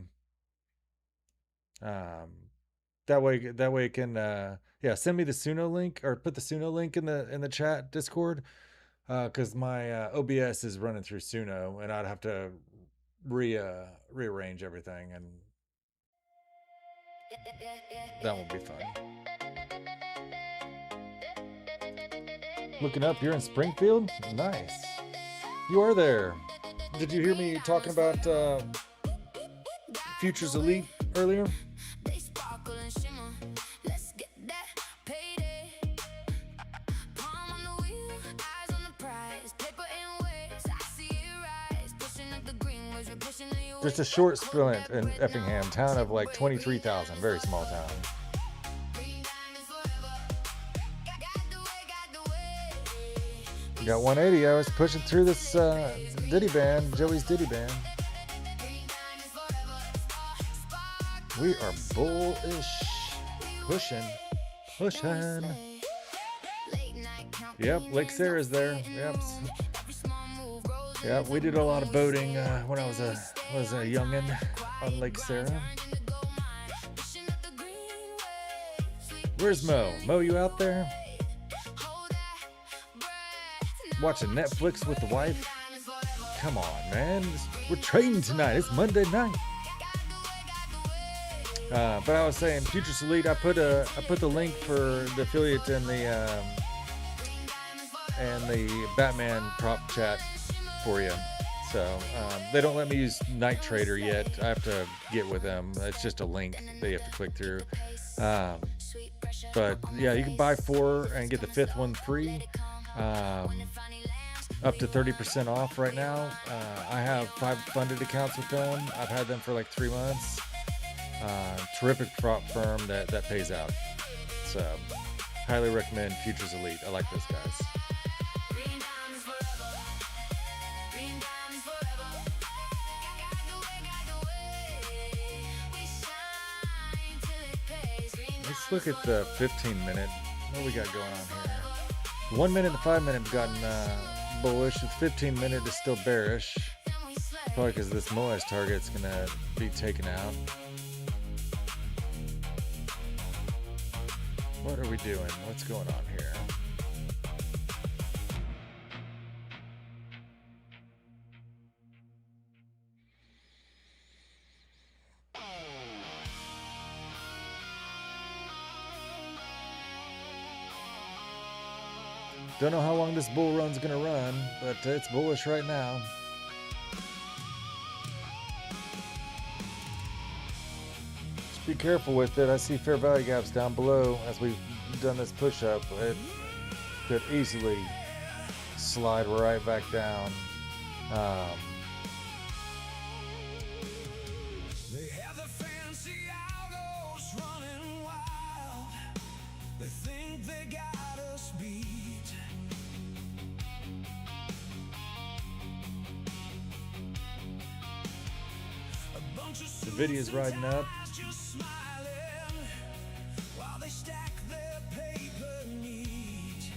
That way it can yeah, send me the Suno link or put the Suno link in the chat Discord, because my OBS is running through Suno and I'd have to rearrange everything, and that won't be fun. Looking up, you're in Springfield? Nice. You are there. Did you hear me talking about Futures Elite earlier? Just a short sprint in Effingham, town of like 23,000, very small town. Got 180. I was pushing through this Diddy band, Joey's Diddy band. We are bullish, pushing. Yep, Lake Sarah's there. Yep. Yeah, we did a lot of boating when I was a youngin' on Lake Sarah. Where's Mo? Mo, you out there? Watching Netflix with the wife? Come on, man. We're trading tonight. It's Monday night. But I was saying, Futures Elite. I put the link for the affiliate in the Batman prop chat for you. So they don't let me use Night Trader yet. I have to get with them. It's just a link that you have to click through. But yeah, you can buy 4 and get the 5th one free. Up to 30% off right now. I have 5 funded accounts with them. I've had them for like 3 months. Terrific prop firm that pays out. So highly recommend Futures Elite. I like those guys. Let's look at the 15-minute. What do we got going on here? 1 minute and 5 minute have gotten bullish. The 15-minute is still bearish. Probably because this Moaz target's going to be taken out. What are we doing? What's going on here? Don't know how long this bull run's gonna run, but it's bullish right now. Just be careful with it. I see fair value gaps down below as we've done this push up. It could easily slide right back down. they got us beat. A bunch of Nvidia's riding up. just smiling while they stack their paper neat.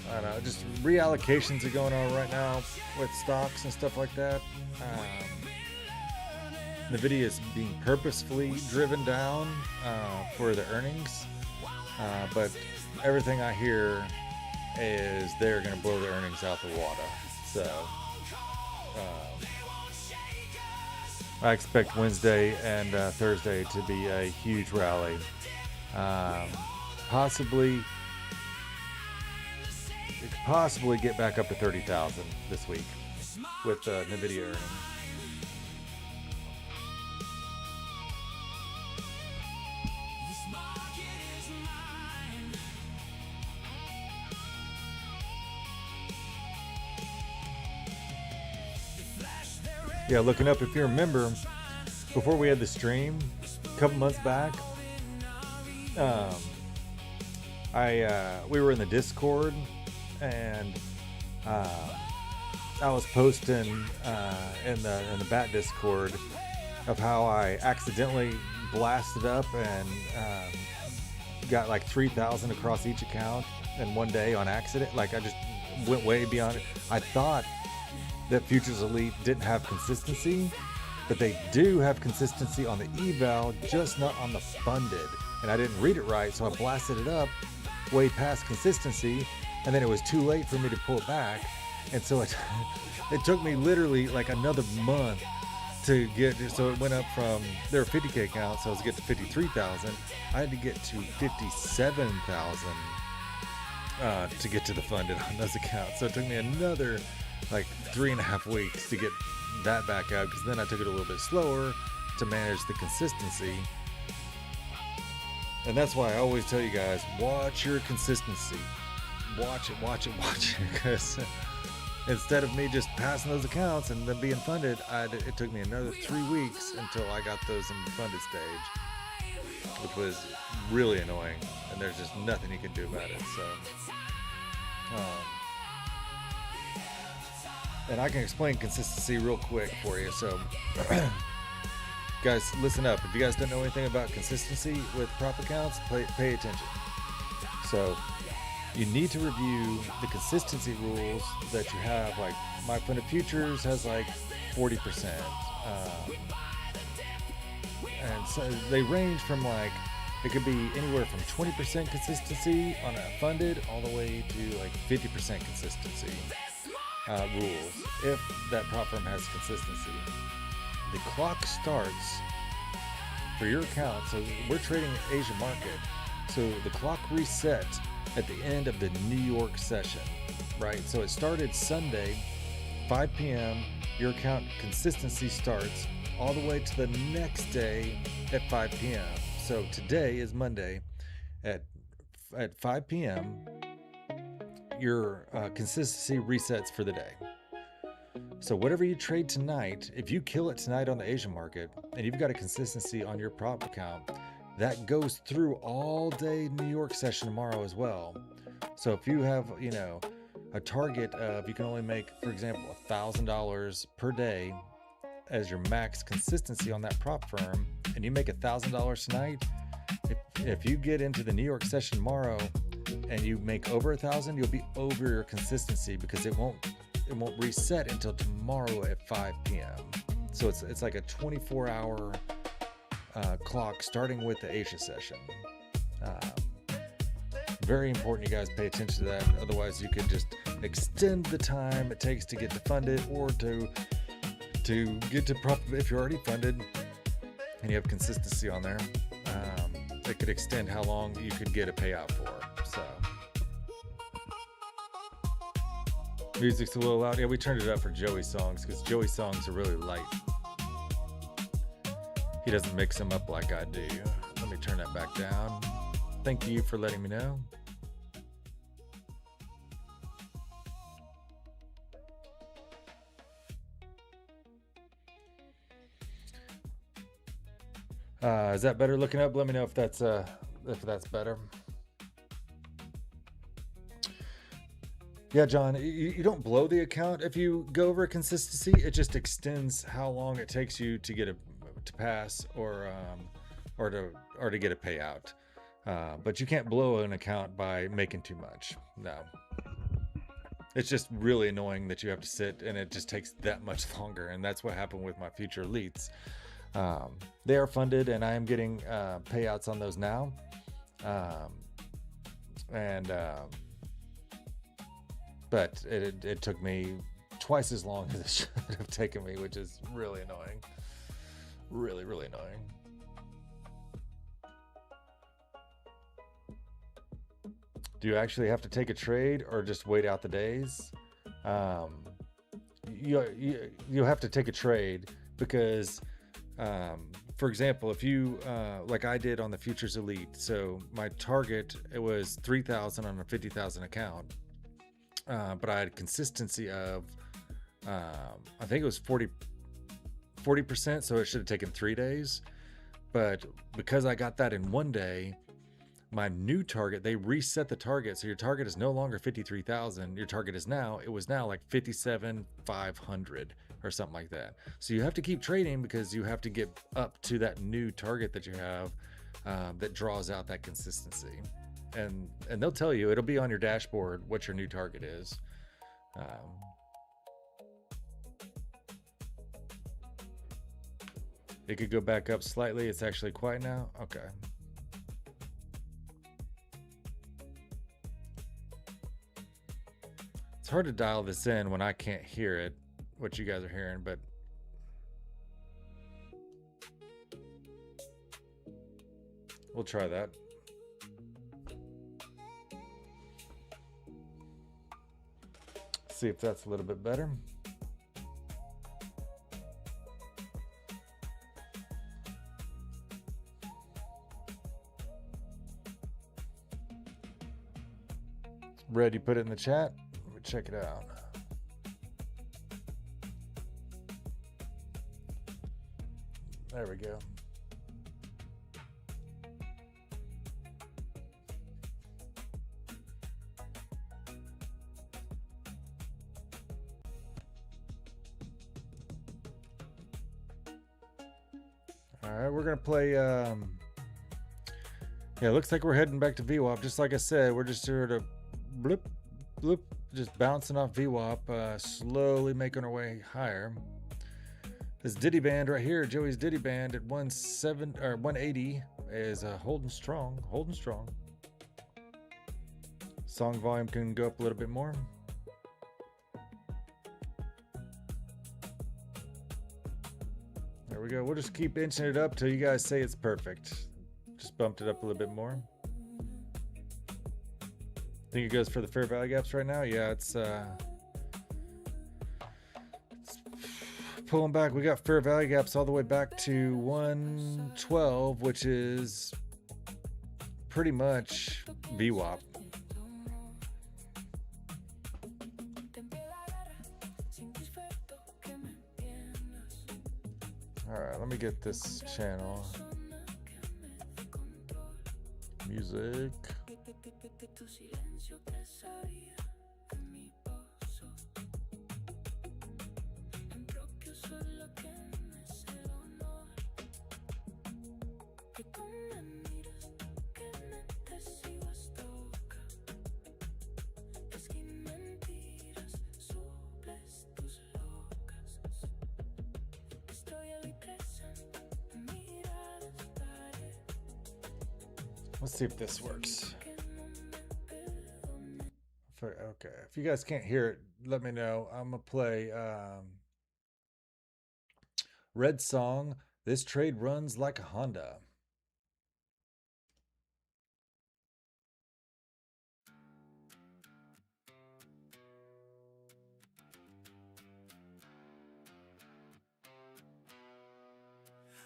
I don't know, just reallocations are going on right now with stocks and stuff like that. Nvidia is being purposefully driven down for the earnings, but everything I hear is they're going to blow the earnings out the water. So I expect Wednesday and Thursday to be a huge rally. Possibly get back up to 30,000 this week with Nvidia earnings. Yeah, looking up, if you remember, before we had the stream a couple months back, we were in the Discord, and I was posting in the Bat Discord of how I accidentally blasted up and got like 3,000 across each account in one day on accident. Like, I just went way beyond it. I thought that Futures Elite didn't have consistency, but they do have consistency on the eval, just not on the funded. And I didn't read it right, so I blasted it up way past consistency, and then it was too late for me to pull it back. And so it took me literally like another month to get, so it went up from, there were 50K accounts, so I was to get to 53,000. I had to get to 57,000 to get to the funded on those accounts. So it took me another like 3.5 weeks to get that back out, because then I took it a little bit slower to manage the consistency. And that's why I always tell you guys, watch your consistency. Watch it, because instead of me just passing those accounts and then being funded, it took me another 3 weeks until I got those in the funded stage, which was really annoying, and there's just nothing you can do about it. So and I can explain consistency real quick for you. So guys, listen up. If you guys don't know anything about consistency with prop accounts, pay attention. So you need to review the consistency rules that you have. Like, my funded futures has like 40%. And so they range from like, it could be anywhere from 20% consistency on a funded all the way to like 50% consistency rules if that prop firm has consistency. The clock starts for your account. So we're trading Asia market. So the clock resets at the end of the New York session, right? So it started Sunday, 5 p.m. Your account consistency starts all the way to the next day at 5 p.m. So today is Monday at 5 p.m. Your consistency resets for the day. So whatever you trade tonight, if you kill it tonight on the Asian market and you've got a consistency on your prop account, that goes through all day New York session tomorrow as well. So if you have, a target of, you can only make, for example, $1,000 per day as your max consistency on that prop firm, and you make $1,000 tonight, if you get into the New York session tomorrow and you make over 1,000, you'll be over your consistency, because it won't reset until tomorrow at 5 p.m. So it's like a 24-hour clock starting with the Asia session. Very important you guys pay attention to that. Otherwise, you could just extend the time it takes to get to funded, or to get to prop if you're already funded and you have consistency on there. It could extend how long you could get a payout for. So music's a little loud. Yeah, we turned it up for Joey's songs, because Joey's songs are really light. He doesn't mix them up like I do. Let me turn that back down. Thank you for letting me know. Is that better looking up? Let me know if that's better. Yeah, John, you don't blow the account if you go over consistency. It just extends how long it takes you to get to pass or to get a payout. But you can't blow an account by making too much. No. It's just really annoying that you have to sit and it just takes that much longer. And that's what happened with my future elites. They are funded and I am getting payouts on those now. But it took me twice as long as it should have taken me, which is really annoying. Really, really annoying. Do you actually have to take a trade or just wait out the days? You have to take a trade because, for example, if you, like I did on the Futures Elite, so my target, it was 3,000 on a 50,000 account. But I had consistency of, I think it was 40%, so it should have taken 3 days. But because I got that in 1 day, my new target, they reset the target. So your target is no longer 53,000. Your target is now, it was now like 57,500 or something like that. So you have to keep trading because you have to get up to that new target that you have that draws out that consistency. And they'll tell you, it'll be on your dashboard what your new target is. It could go back up slightly. It's actually quiet now. Okay. It's hard to dial this in when I can't hear it, what you guys are hearing, but we'll try that. See if that's a little bit better. Red, you put it in the chat. Let me check it out. There we go. All right, we're gonna play. Yeah, it looks like we're heading back to VWAP. Just like I said, we're just sort of blip, blip, just bouncing off VWAP, slowly making our way higher. This Diddy band right here, Joey's Diddy band at 180 is holding strong, holding strong. Song volume can go up a little bit more. There we go. We'll just keep inching it up till you guys say it's perfect. Just bumped it up a little bit more. Think it goes for the fair value gaps right now? Yeah, it's pulling back. We got fair value gaps all the way back to 112, which is pretty much VWAP. All right, let me get this channel. Music. Let's see if this works. Okay, if you guys can't hear it, let me know. I'm gonna play Red Song. This trade runs like a Honda.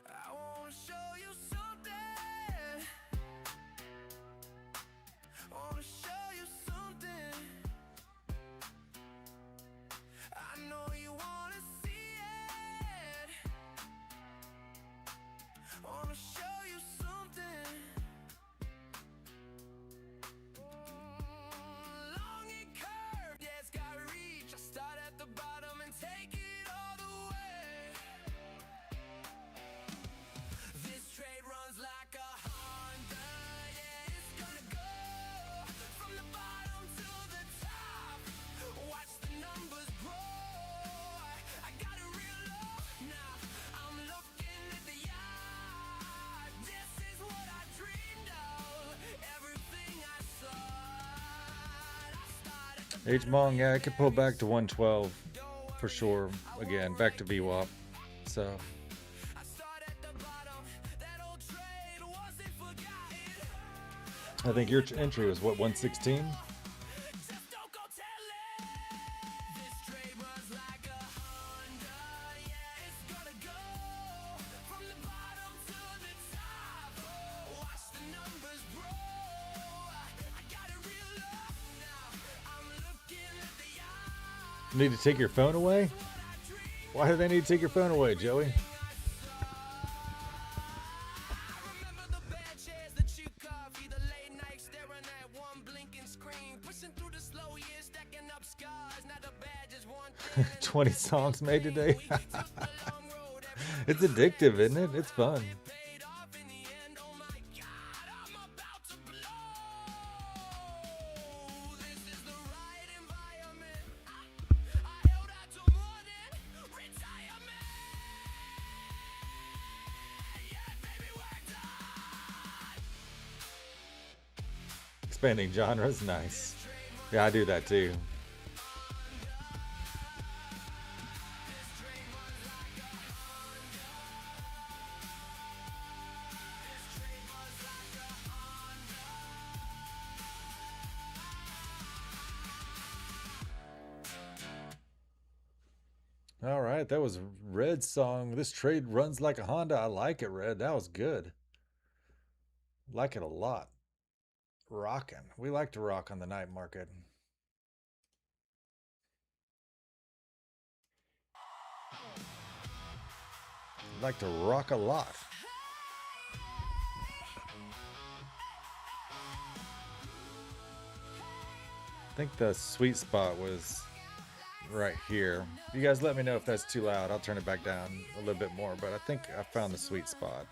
I wanna show you something. Wanna show you something. I know you wanna see it. Wanna show H Mong, yeah, I could pull back to 112 for sure. Again, back to VWAP. So I think your entry was what, 116? Need to take your phone away? Why do they need to take your phone away, Joey? "20 songs made today." It's addictive, isn't it? It's fun. Expanding genres, nice. Yeah, I do that too. All right, that was Red's song. This trade runs like a Honda. I like it, Red. That was good. Like it a lot. Rocking. We like to rock on the night market. Like to rock a lot. I think the sweet spot was right here. You guys let me know if that's too loud. I'll turn it back down a little bit more, but I think I found the sweet spot.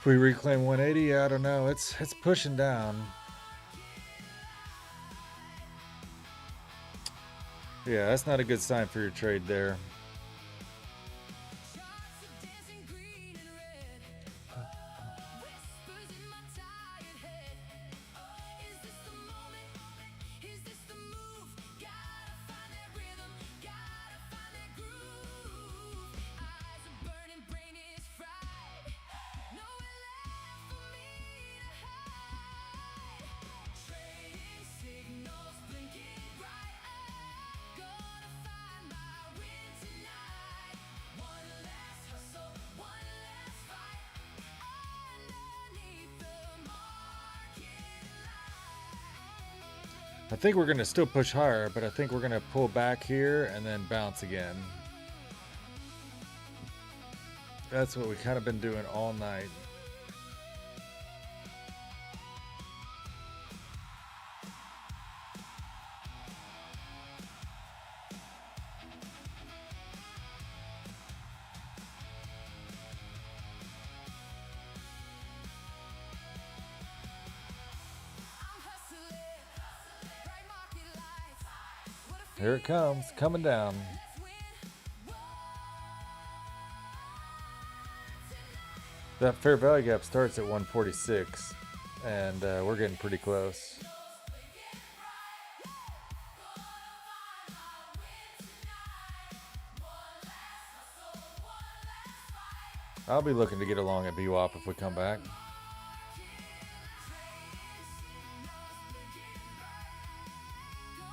If we reclaim 180, I don't know. It's pushing down. Yeah, that's not a good sign for your trade there. I think we're going to still push higher, but I think we're going to pull back here and then bounce again. That's what we kind of been doing all night. Here it comes, coming down. That fair value gap starts at 146, and we're getting pretty close. I'll be looking to get along at VWAP if we come back.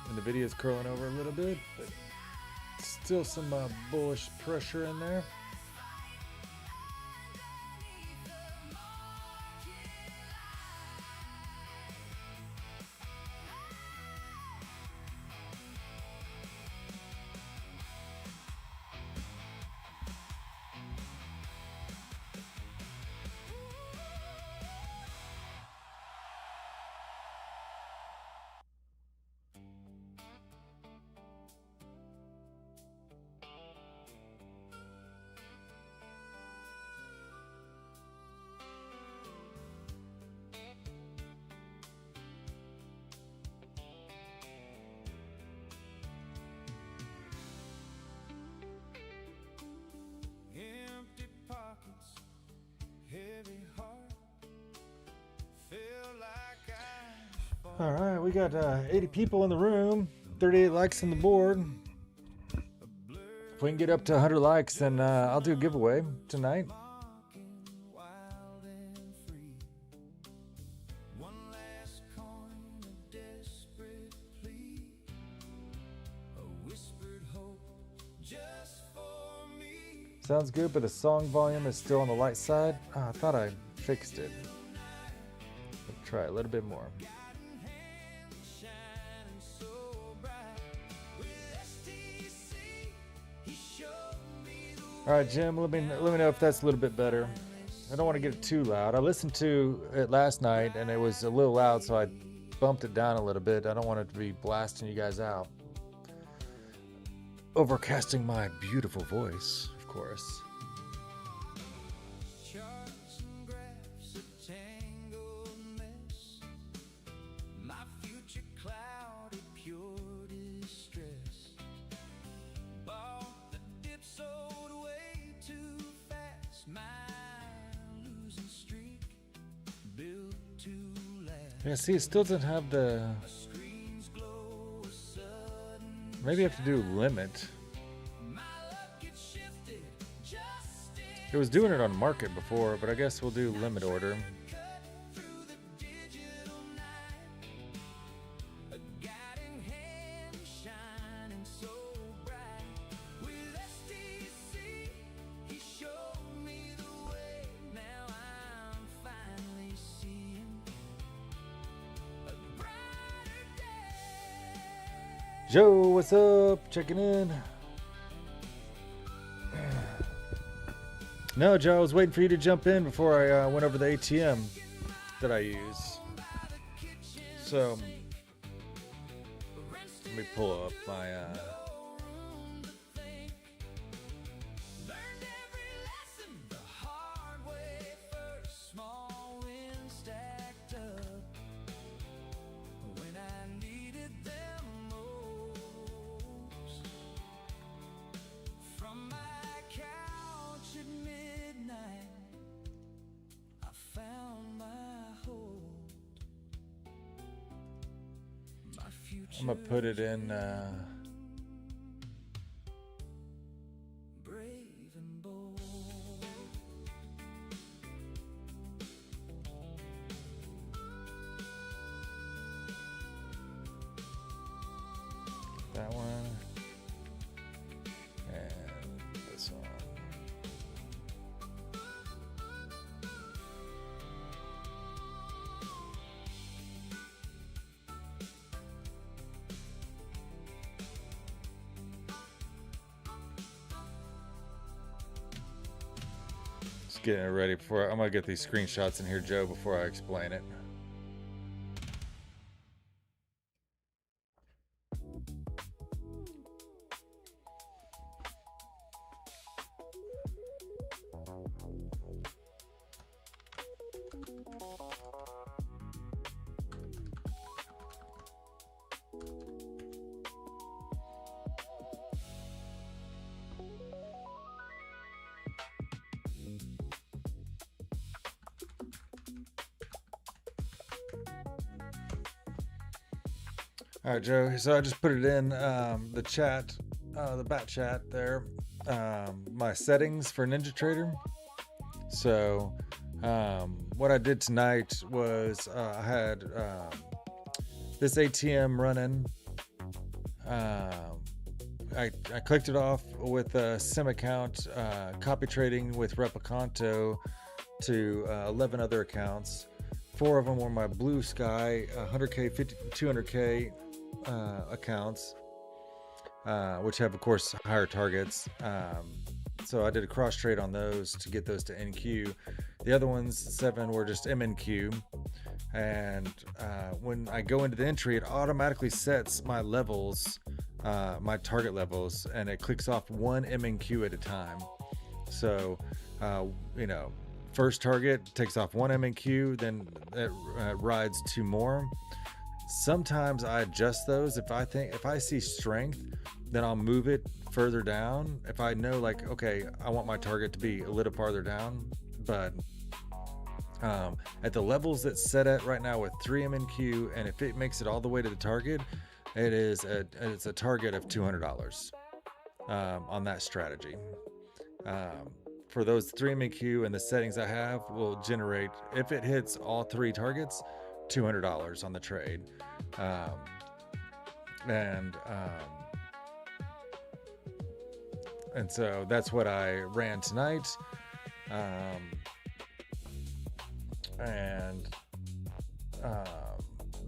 And the video's curling over a little bit, but still some bullish pressure in there. All right, we got 80 people in the room, 38 likes on the board. If we can get up to 100 likes, then I'll do a giveaway tonight. Sounds good, but the song volume is still on the light side. Oh, I thought I fixed it. Let's try a little bit more. All right, Jim, let me know if that's a little bit better. I don't want to get it too loud. I listened to it last night, and it was a little loud, so I bumped it down a little bit. I don't want it to be blasting you guys out. Overcasting my beautiful voice, of course. Yeah, see, it still doesn't have the... Maybe I have to do limit. It was doing it on market before, but I guess we'll do limit order. Joe, what's up? Checking in. No, Joe, I was waiting for you to jump in before I went over the ATM that I use. So, let me pull up my... I'm gonna put it in that one and this one. Getting it ready before I'm gonna get these screenshots in here, Joe, before I explain it. All right, Joe. So I just put it in the chat, the bat chat there. My settings for NinjaTrader. So what I did tonight was I had this ATM running. I clicked it off with a sim account, copy trading with Replicanto to 11 other accounts. 4 of them were my blue sky 100K, 200K accounts, which have, of course, higher targets. So I did a cross trade on those to get those to NQ. The other ones, 7, were just MNQ. And when I go into the entry, it automatically sets my levels, my target levels, and it clicks off one MNQ at a time. So, first target takes off one MNQ, then it rides 2 more. Sometimes I adjust those. If I see strength, then I'll move it further down. If I know, like, okay, I want my target to be a little farther down, but At the levels it's set at right now with 3 MNQ, and if it makes it all the way to the target, it's a target of $200 on that strategy. For those 3 MNQ and the settings I have will generate, if it hits all 3 targets, $200 on the trade. And so that's what I ran tonight.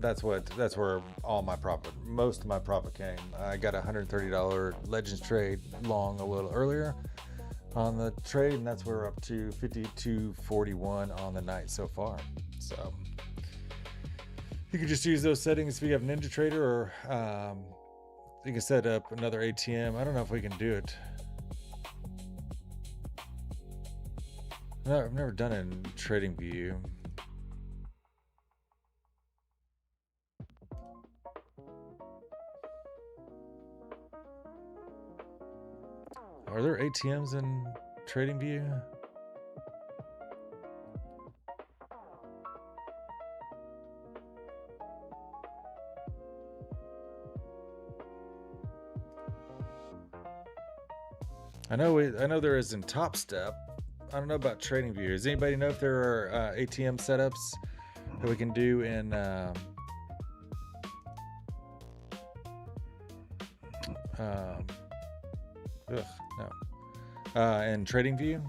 That's where most of my profit came. I got a $130 Legends trade long a little earlier on the trade, and that's where we're up to 52.41 on the night so far. So you can just use those settings if you have NinjaTrader, or you can set up another ATM. I don't know if we can do it. No, I've never done it in TradingView. Are there ATMs in TradingView? I know there is in Top Step. I don't know about TradingView. Does anybody know if there are ATM setups that we can do in in TradingView?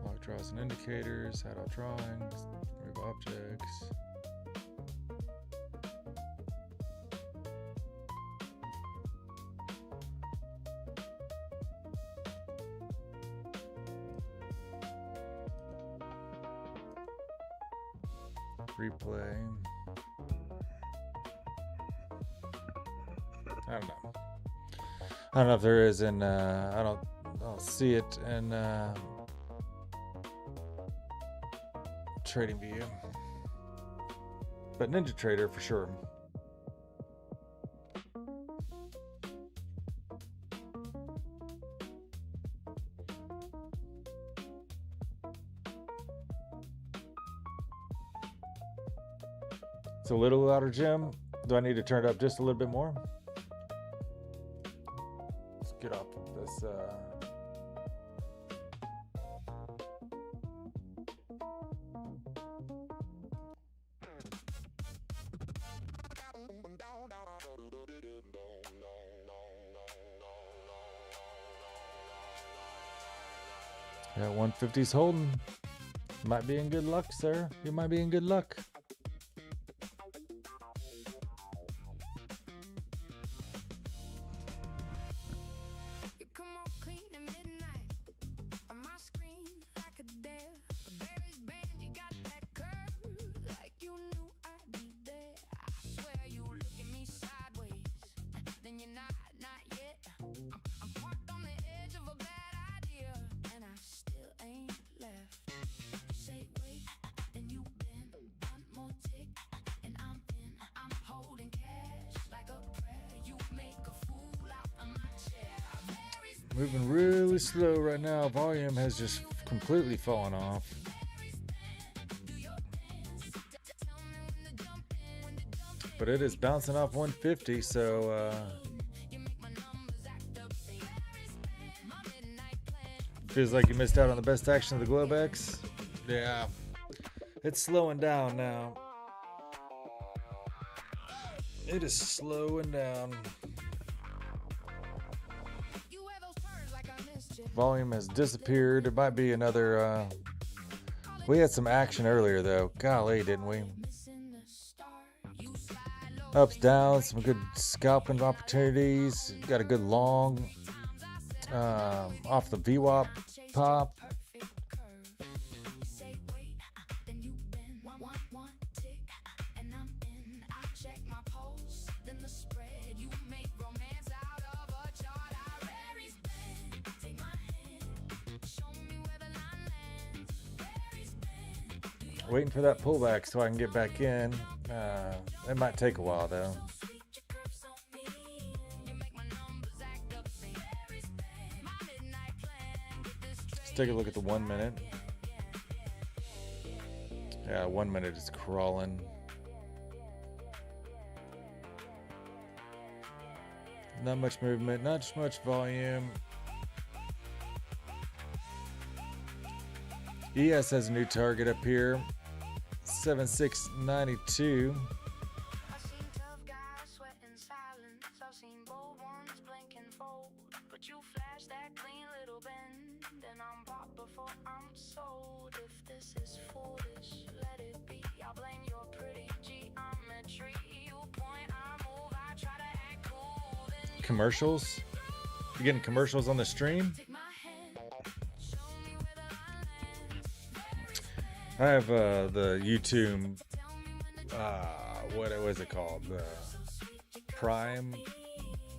Log draws and indicators, hideout drawings, remove objects. Replay. I don't know. I don't know if there is in. I don't see it in TradingView, but NinjaTrader for sure. It's a little louder, Jim. Do I need to turn it up just a little bit more? Let's get off of this. Yeah, 150's holding. Might be in good luck, sir. You might be in good luck. Moving really slow right now. Volume has just completely fallen off. But it is bouncing off 150, so feels like you missed out on the best action of the Globex. Yeah, it's slowing down now. It is slowing down. Volume has disappeared. There might be another. We had some action earlier, though. Golly, didn't we? Ups, downs, some good scalping opportunities. Got a good long off the VWAP pop. Waiting for that pullback so I can get back in. It might take a while though. take a look at the 1 minute. Yeah, 1 minute is crawling. Not much movement, not much volume. ES has a new target up here, 7692. I've seen tough guys sweat in silence. I've seen bold ones blink and fold. But you flash that clean little bend, and I'm bought before I'm sold. If this is foolish, let it be. I'll blame your pretty geometry. You point, I move, I try to act cool. Then Commercials? You getting commercials on the stream? take my hand, show me where the line ends. I have the YouTube, what was it called? The Premium,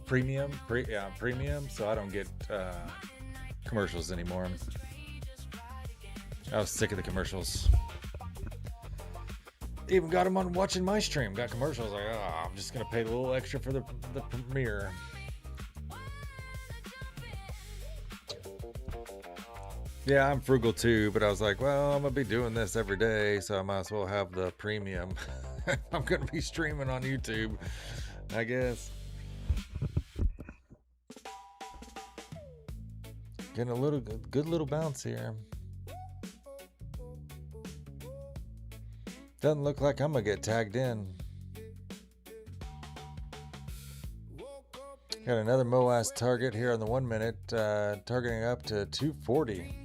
Premium. So I don't get commercials anymore. I was sick of the commercials. Even got them on watching my stream. Got commercials. Like, oh, I'm just gonna pay a little extra for the premiere. Yeah, I'm frugal too, but I was like, well, I'm gonna be doing this every day, so I might as well have the premium. I'm gonna be streaming on YouTube, I guess. Getting a little good little bounce here. Doesn't look like I'm gonna get tagged in. Got another MOAS target here on the 1 minute, targeting up to 240.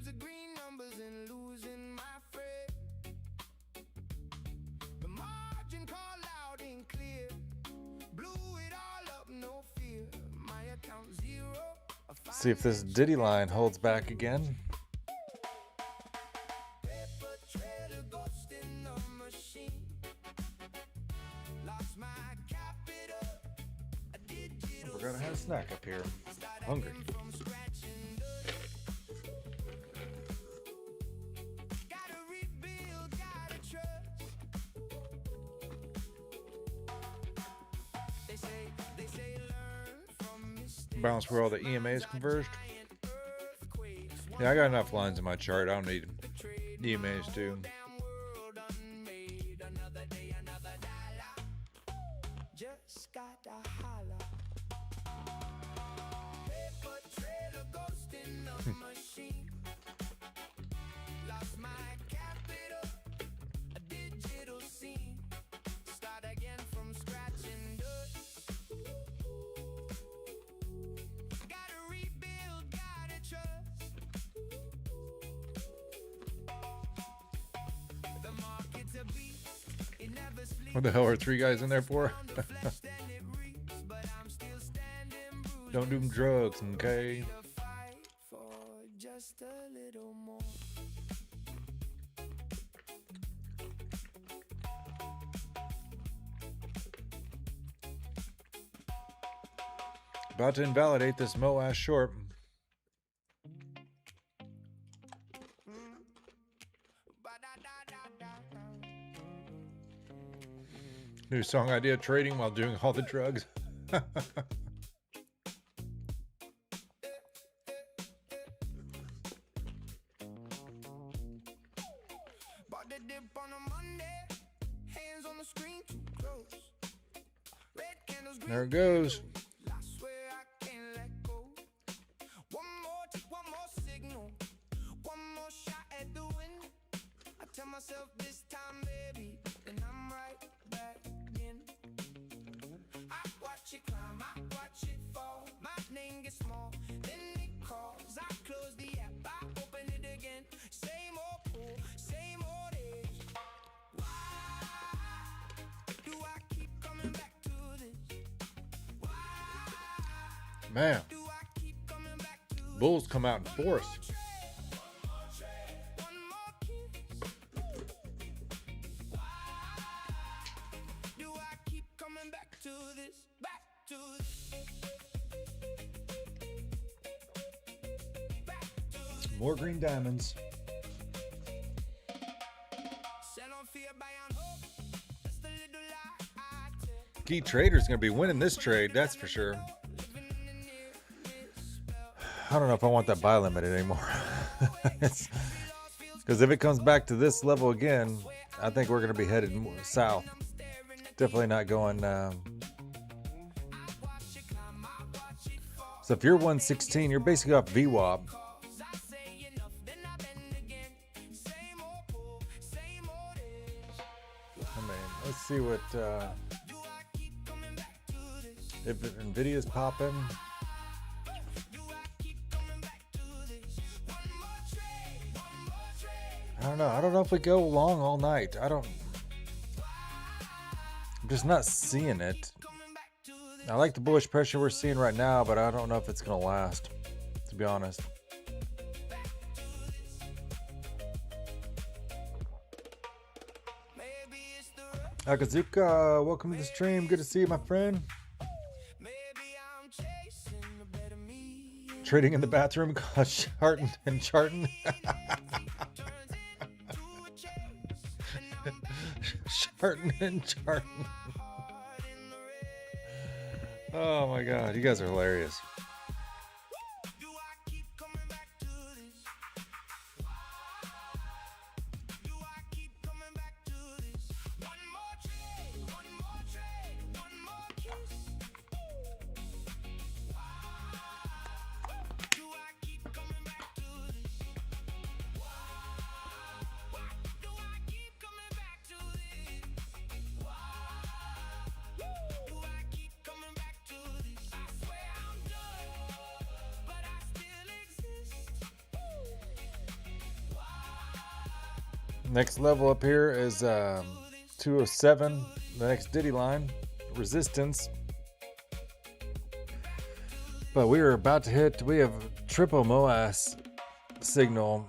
See if this Diddy line holds back again. We're gonna have a snack up here. Hungry. Balance where all the EMAs converged. Yeah, I got enough lines in my chart. I don't need EMAs too. What the hell are three guys in there for? Don't do drugs, okay? About to invalidate this MOAS short. New song idea, trading while doing all the drugs. There it goes. Man, bulls come out in force. More green diamonds. Key trader's gonna be winning this trade, that's for sure. I don't know if I want that buy limit anymore. Because if it comes back to this level again, I think we're going to be headed south. Definitely not going. So if you're 116, you're basically off VWAP. I mean, let's see what if Nvidia's popping. I don't know. I don't know if we go long all night. I'm just not seeing it. I like the bullish pressure we're seeing right now, but I don't know if it's going to last, to be honest. Akazuka, welcome to the stream. Good to see you, my friend. Trading in the bathroom called Chartin and Chartin. Chartin and Chartin. Oh my god, you guys are hilarious. Next level up here is 207, the next Diddy line, resistance. But we are about to hit, we have triple MOAS signal.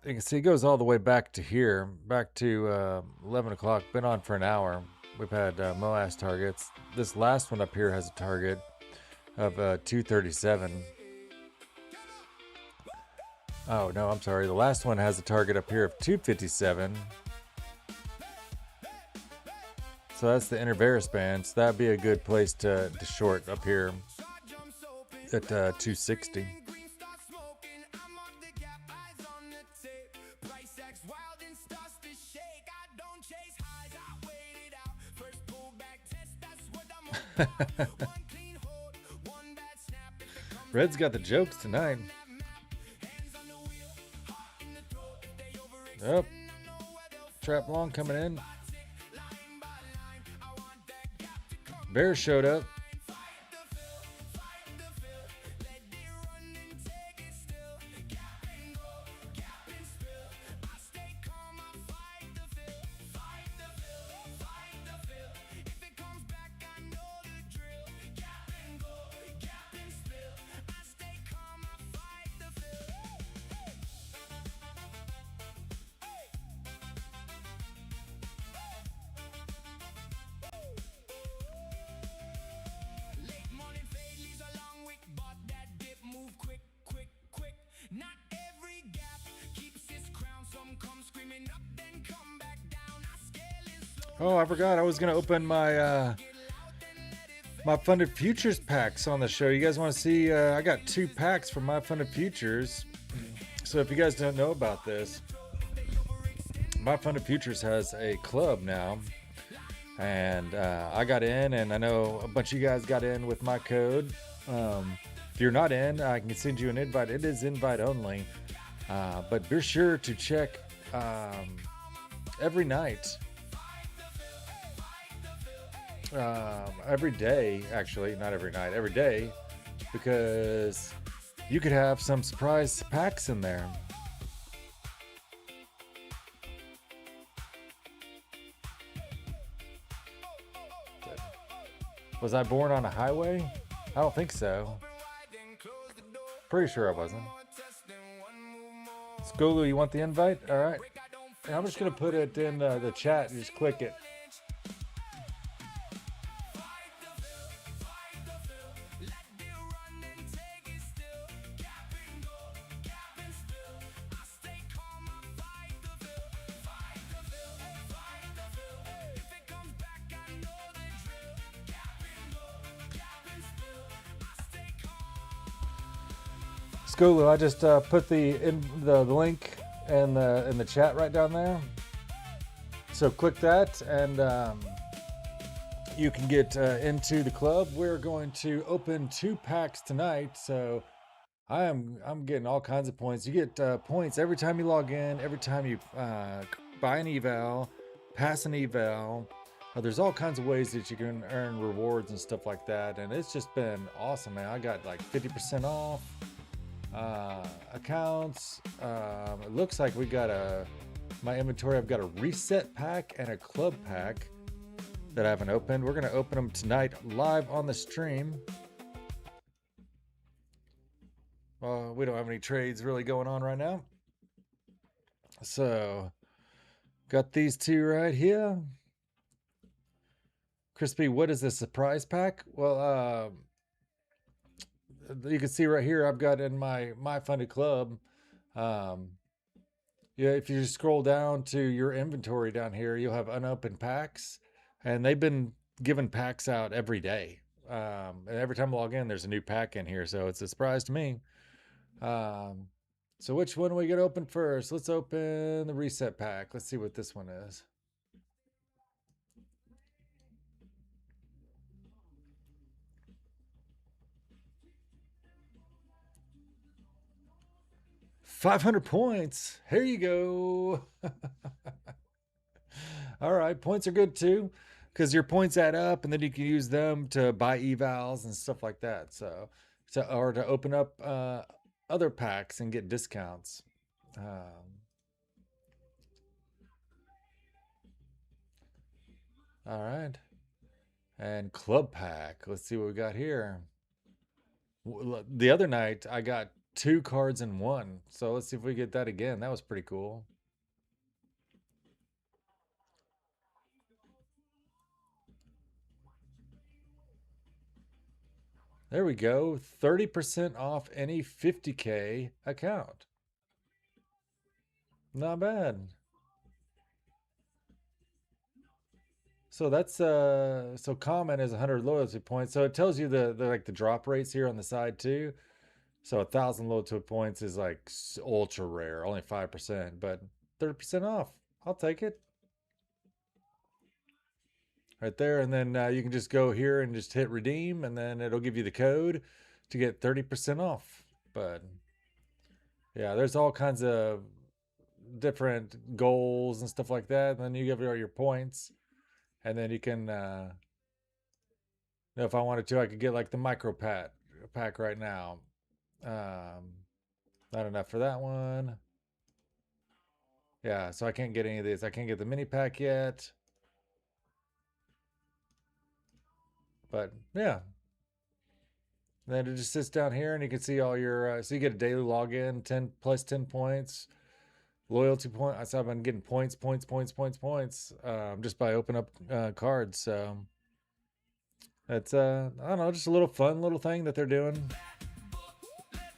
You can see it goes all the way back to here, back to 11 o'clock, been on for an hour. We've had MOAS targets. This last one up here has a target of 237. Oh, no, I'm sorry. The last one has a target up here of 257. So that's the Intervaris band. So that'd be a good place to short up here at 260. Red's got the jokes tonight. Yep. Trap long coming in. Bear showed up. Oh, I forgot. I was going to open my my funded futures packs on the show. You guys want to see? I got 2 packs from my funded futures. So if you guys don't know about this, my funded futures has a club now. And I got in, and I know a bunch of you guys got in with my code. If you're not in, I can send you an invite. It is invite only. But be sure to check every night. Every day, actually, not every night, every day, because you could have some surprise packs in there. Was I born on a highway? I don't think so. Pretty sure I wasn't. Skolu, you want the invite? All right. I'm just going to put it in the chat. Just click it. Skulu, I just put the link in the chat right down there. So click that, and you can get into the club. We're going to open 2 packs tonight, so I'm getting all kinds of points. You get points every time you log in, every time you buy an eval, pass an eval. There's all kinds of ways that you can earn rewards and stuff like that, and it's just been awesome, man. I got like 50% off accounts. It looks like we got my inventory. I've got a reset pack and a club pack that I haven't opened. We're gonna open them tonight live on the stream. We don't have any trades really going on right now, so got these 2 right here. Crispy, what is this surprise pack? Well, you can see right here, I've got in my funded club. Yeah, if you scroll down to your inventory down here, you'll have unopened packs, and they've been giving packs out every day. And every time I log in, there's a new pack in here, so it's a surprise to me. So which one are we gonna open first? Let's open the reset pack. Let's see what this one is. $500 points. Here you go. All right, points are good too, because your points add up, and then you can use them to buy evals and stuff like that. So or to open up other packs and get discounts. All right, and club pack. Let's see what we got here. The other night I got 2 cards in 1, so let's see if we get that again. That was pretty cool. There we go. 30% off any 50K account. Not bad. So that's so common is 100 loyalty points. So it tells you the like the drop rates here on the side too. So 1,000 loyalty points is like ultra rare, only 5%, but 30% off. I'll take it. Right there, and then you can just go here and just hit redeem, and then it'll give you the code to get 30% off. But yeah, there's all kinds of different goals and stuff like that, and then you give all your points, and then you can if I wanted to, I could get like the micro pack right now. Not enough for that one. Yeah, so I can't get any of these. I can't get the mini pack yet. But yeah, then it just sits down here, and you can see all your so you get a daily login, 10 plus 10 points, loyalty point. So I've been getting points just by opening up cards. So it's I don't know, just a little fun little thing that they're doing.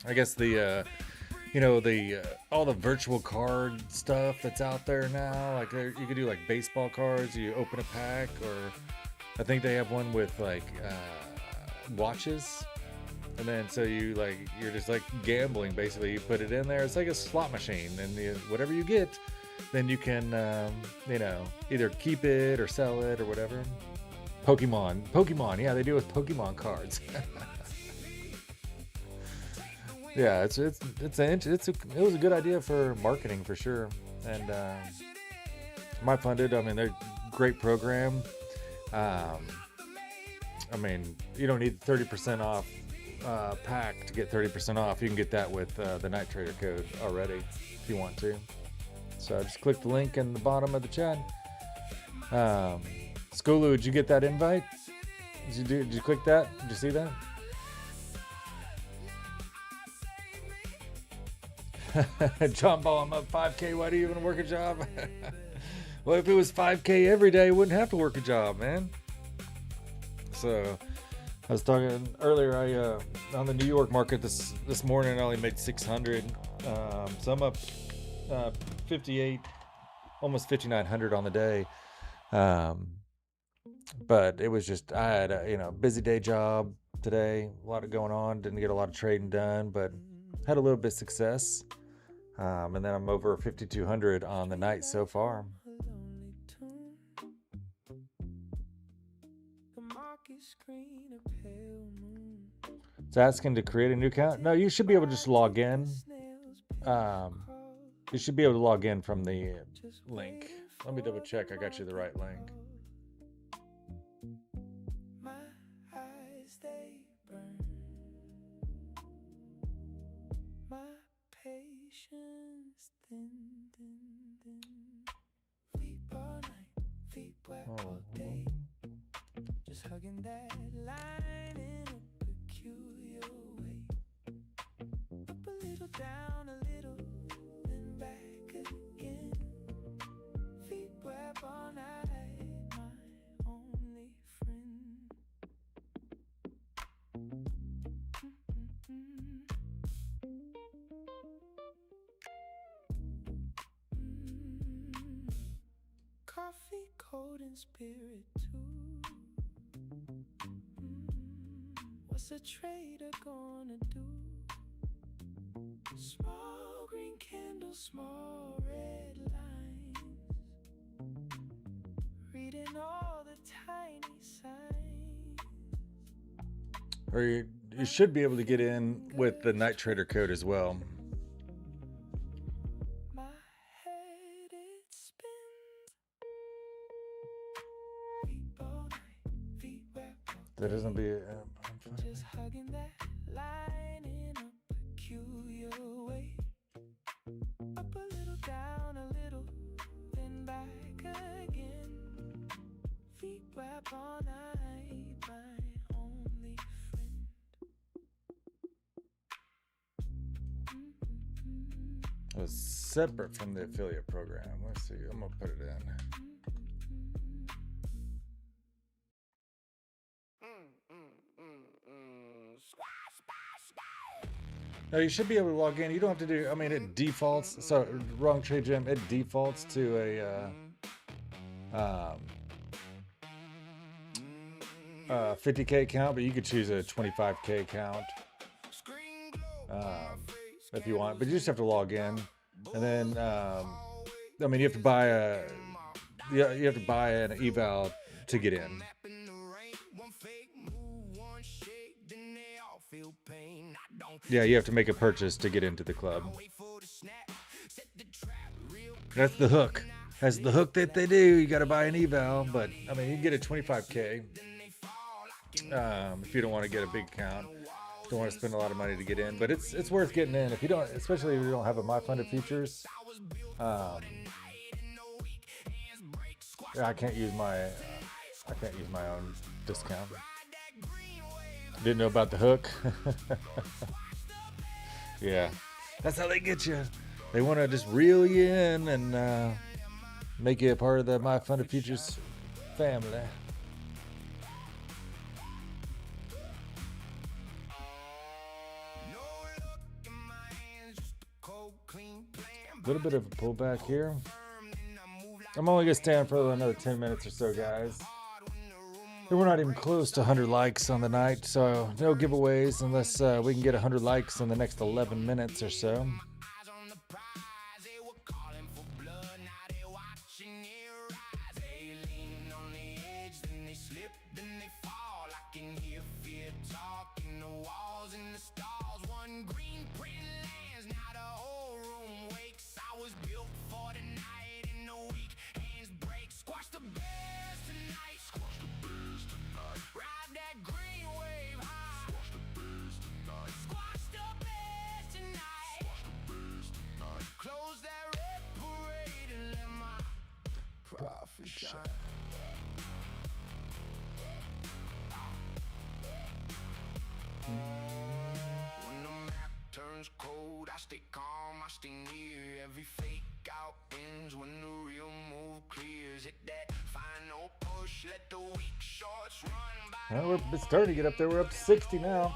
I guess the all the virtual card stuff that's out there now, like you could do like baseball cards. You open a pack, or I think they have one with like watches, and then so you're just like gambling basically. You put it in there. It's like a slot machine, and whatever you get, then you can either keep it or sell it or whatever. Pokemon, yeah, they do it with Pokemon cards. Yeah, it was a good idea for marketing for sure. And my funded, I mean, they're great program. I mean, you don't need 30% off pack to get 30% off. You can get that with the Night Trader code already if you want to. So just click the link in the bottom of the chat. Skulu, did you get that invite? Did you click that? Did you see that? John Ball, I'm up 5K. Why do you even work a job? Well, if it was 5K every day, I wouldn't have to work a job, man. So I was talking earlier, on the New York market this morning, I only made 600. So I'm up 58, almost 5,900 on the day. But it was just, I had a busy day job today, a lot of going on, didn't get a lot of trading done, but had a little bit of success. And then I'm over 5,200 on the night so far. It's asking to create a new account. No, you should be able to just log in. You should be able to log in from the link. Let me double check. I got you the right link. Oh. Just hugging that line in a peculiar way. Up a little, down a little, then back again. Feet wrap all night, my only friend. Coffee, cold, and spirit too. What's a trader gonna do? Small green candles, small red lines. Reading all the tiny signs. Or you should be able to get in with the Night Trader code as well. That isn't be. Just hugging that line in a peculiar way. Up a little, down a little, then back again. Feet wrap all night, my only friend. It was separate from the affiliate program. Let's see. I'm gonna put it in. No, you should be able to log in. You don't have to do. I mean, it defaults. So wrong trade, Jim. It defaults to a 50K account, but you could choose a 25K account if you want. But you just have to log in, and then I mean, you have to buy an eval to get in. Yeah, you have to make a purchase to get into the club. That's the hook. That's the hook that they do. You got to buy an eval, but I mean, you can get a 25K if you don't want to get a big account. Don't want to spend a lot of money to get in, but it's worth getting in if you don't, especially if you don't have a My Funded Futures. I can't use my own discount. Didn't know about the hook. Yeah, that's how they get you. They want to just reel you in and make you a part of the My Funded Futures family. A little bit of a pullback here. I'm only gonna stand for another 10 minutes or so, guys. We're not even close to 100 likes on the night, so no giveaways unless we can get 100 likes in the next 11 minutes or so. When the map turns cold, I stay calm, I stay near. Every fake out ends when the real move clears. Hit that final push, let the weak shorts run by. Well, it's starting to get up there. We're up to 60 now.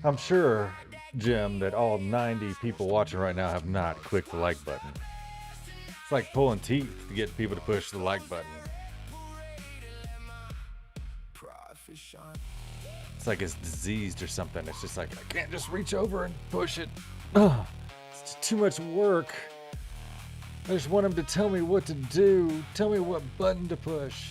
I'm sure, Jim, that all 90 people watching right now have not clicked the like button. It's like pulling teeth to get people to push the like button. It's like it's diseased or something. It's just like, I can't just reach over and push it. Ugh, it's too much work. I just want him to tell me what to do. Tell me what button to push.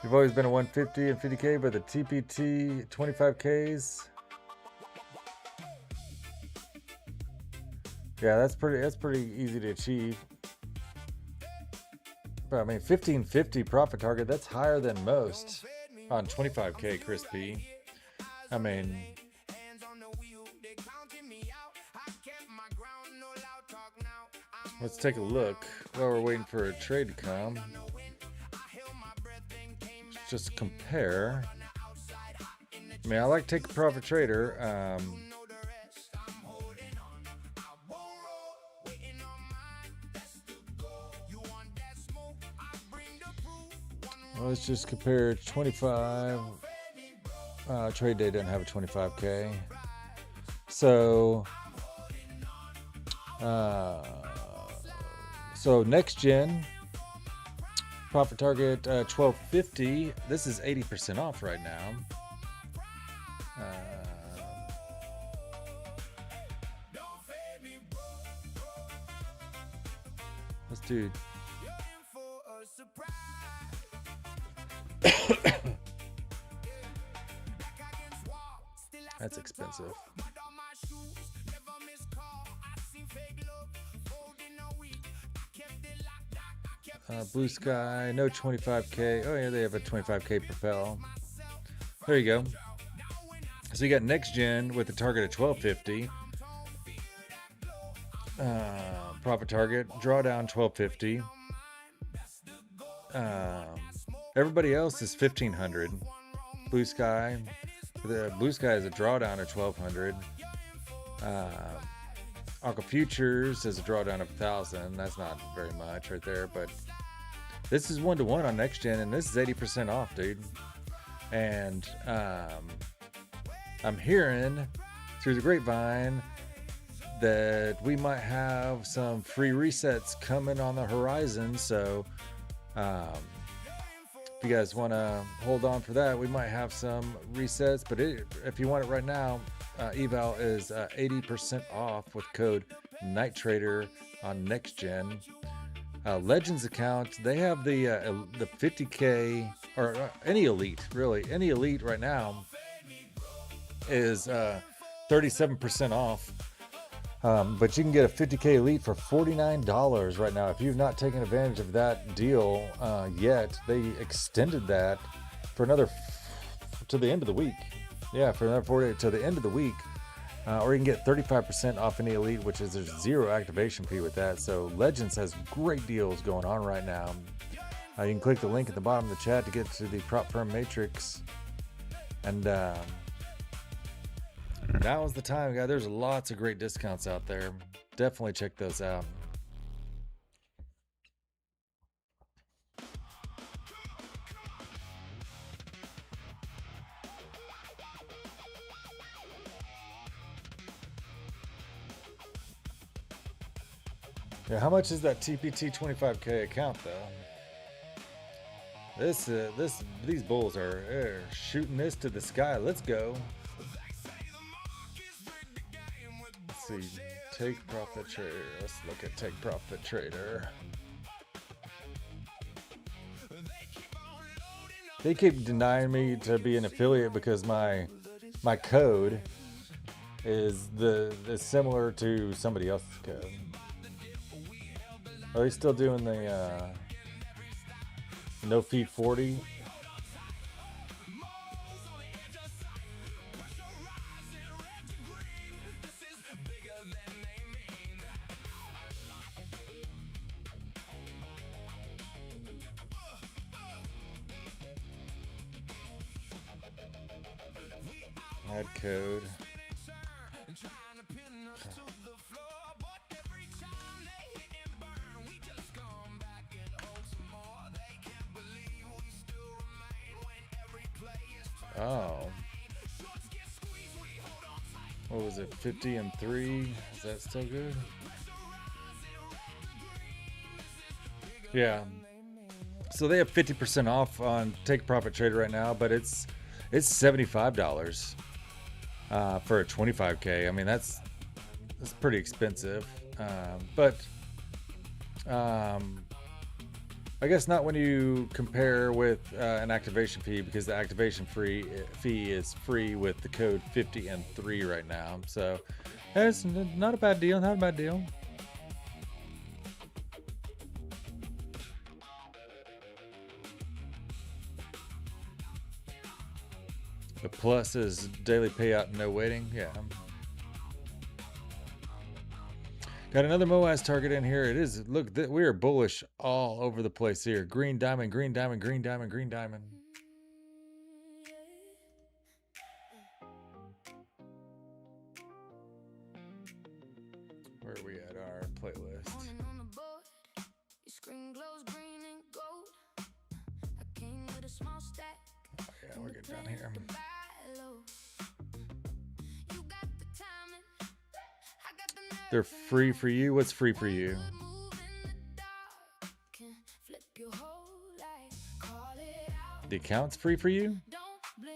You've always been a 150 and 50K, but the TPT 25Ks. Yeah, that's pretty easy to achieve. But I mean, 1550 profit target, that's higher than most on 25K, Chris P. I mean, let's take a look while we're waiting for a trade to come. Just compare. I mean, I like Take a Profit Trader. Let's just compare 25. Trade day doesn't have a 25K. So, next gen. Profit target 1250. This is 80% off right now. Let's do. That's expensive. Blue Sky, no 25K. Oh yeah, they have a 25K propel. There you go. So you got next gen with a target of 1250. Profit target, drawdown 1250. Everybody else is 1500. Blue Sky. The Blue Sky is a drawdown of 1200. Aqua Futures is a drawdown of 1000. That's not very much right there, but this is 1-to-1 on next gen, and this is 80% off, dude. And I'm hearing through the grapevine that we might have some free resets coming on the horizon. So if you guys want to hold on for that, we might have some resets. But if you want it right now, eval is 80% off with code NightTrader on next gen. Legends account, they have the 50K, or any elite, really any elite right now is 37% off. But you can get a 50K elite for $49 right now. If you've not taken advantage of that deal yet, they extended that for another to the end of the week. Yeah, for another 40 to the end of the week. Or you can get 35% off any elite, which is there's zero activation fee with that. So Legends has great deals going on right now. You can click the link at the bottom of the chat to get to the prop firm matrix. And now is the time, guys. There's lots of great discounts out there. Definitely check those out. Yeah, how much is that TPT 25K account though? These bulls are shooting this to the sky. Let's go. Let's see. Take Profit Trader. Let's look at Take Profit Trader. They keep denying me to be an affiliate because my code is similar to somebody else's code. Are they still doing the no fee 40? Add code. Oh. what was it, 50 and 3? Is that still good? Yeah. So they have 50% off on Take Profit Trader right now, but it's $75 for a 25K. I mean, that's pretty expensive. But I guess not when you compare with an activation fee, because the activation fee is free with the code 50 and 3 right now. So it's not a bad deal. Not a bad deal. The plus is daily payout and no waiting. Yeah. Got another MOAS target in here. It is, look, we are bullish all over the place here. Green diamond, green diamond, green diamond, green diamond. Where are we at our playlist? Oh yeah, we're getting down here. They're free for you? What's free for you? The account's free for you?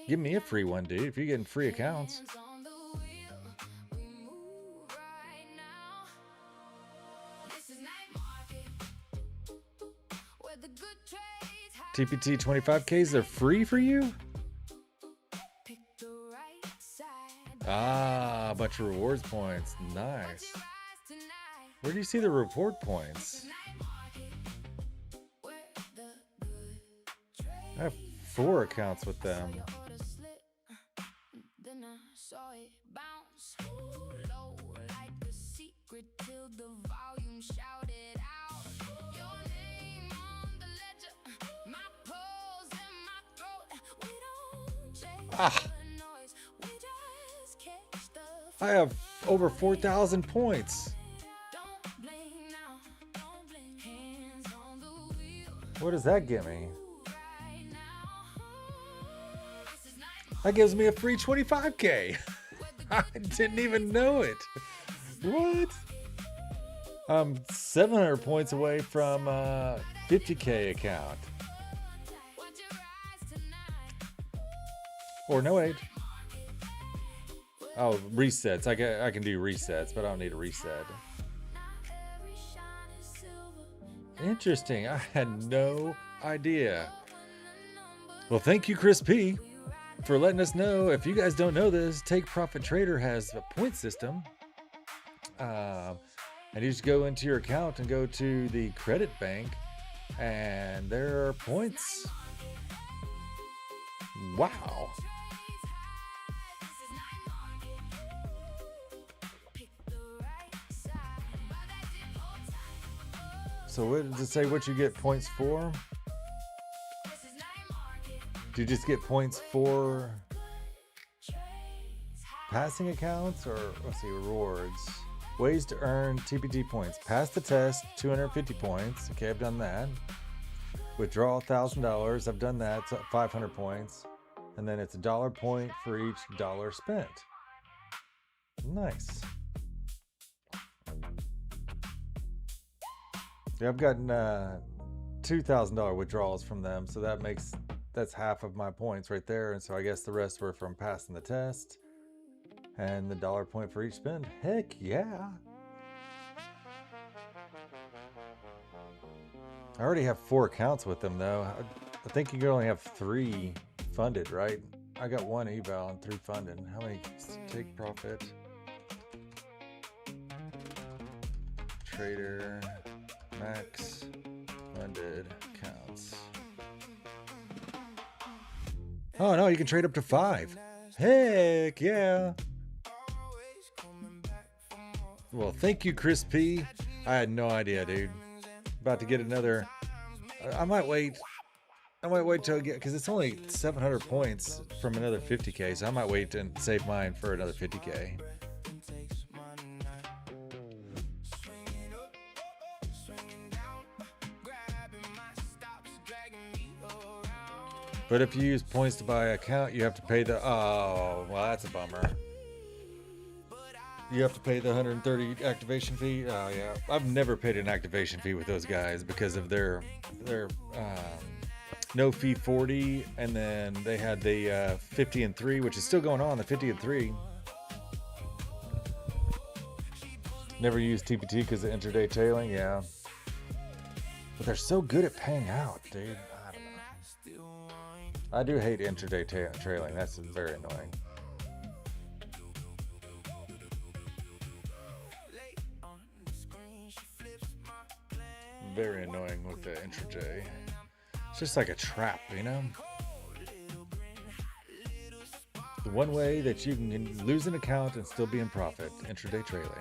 Give me a free one, dude, if you're getting free accounts. TPT 25Ks, they're free for you? Ah, a bunch of rewards points. Nice. Where do you see the reward points? I have 4 accounts with them. Ah. I have over 4,000 points. What does that give me? That gives me a free 25K. I didn't even know it. What? I'm 700 points away from a 50K account. Or no, wait. Oh, resets. I can do resets, but I don't need a reset. Interesting. I had no idea. Well, thank you, Chris P, for letting us know. If you guys don't know this, Take Profit Trader has a point system. And you just go into your account and go to the credit bank, and there are points. Wow. So what does it say what you get points for? Do you just get points for passing accounts, or let's see, rewards? Ways to earn TPT points. Pass the test, 250 points. Okay, I've done that. Withdraw $1,000. I've done that, 500 points. And then it's $1 point for each dollar spent. Nice. Yeah, I've gotten $2,000 withdrawals from them, so that's half of my points right there. And so I guess the rest were from passing the test and the $1 point for each spend. Heck yeah! I already have 4 accounts with them though. I think you can only have 3 funded, right? I got 1 eval and 3 funded. How many Take Profit? Trader. Max funded accounts. Oh no, you can trade up to 5. Heck yeah. Well, thank you, Chris P. I had no idea, dude. About to get another. I might wait till I get, because it's only 700 points from another 50K, so I might wait and save mine for another 50K. But if you use points to buy an account, you have to pay the... Oh, well, that's a bummer. You have to pay the 130 activation fee. Oh yeah, I've never paid an activation fee with those guys because of their no fee 40, and then they had the 50 and 3, which is still going on. The 50 and 3. Never used TPT because of intraday tailing. Yeah, but they're so good at paying out, dude. I don't know. I do hate intraday trailing. That's very annoying. Very annoying with the intraday. It's just like a trap, you know? The one way that you can lose an account and still be in profit, intraday trailing.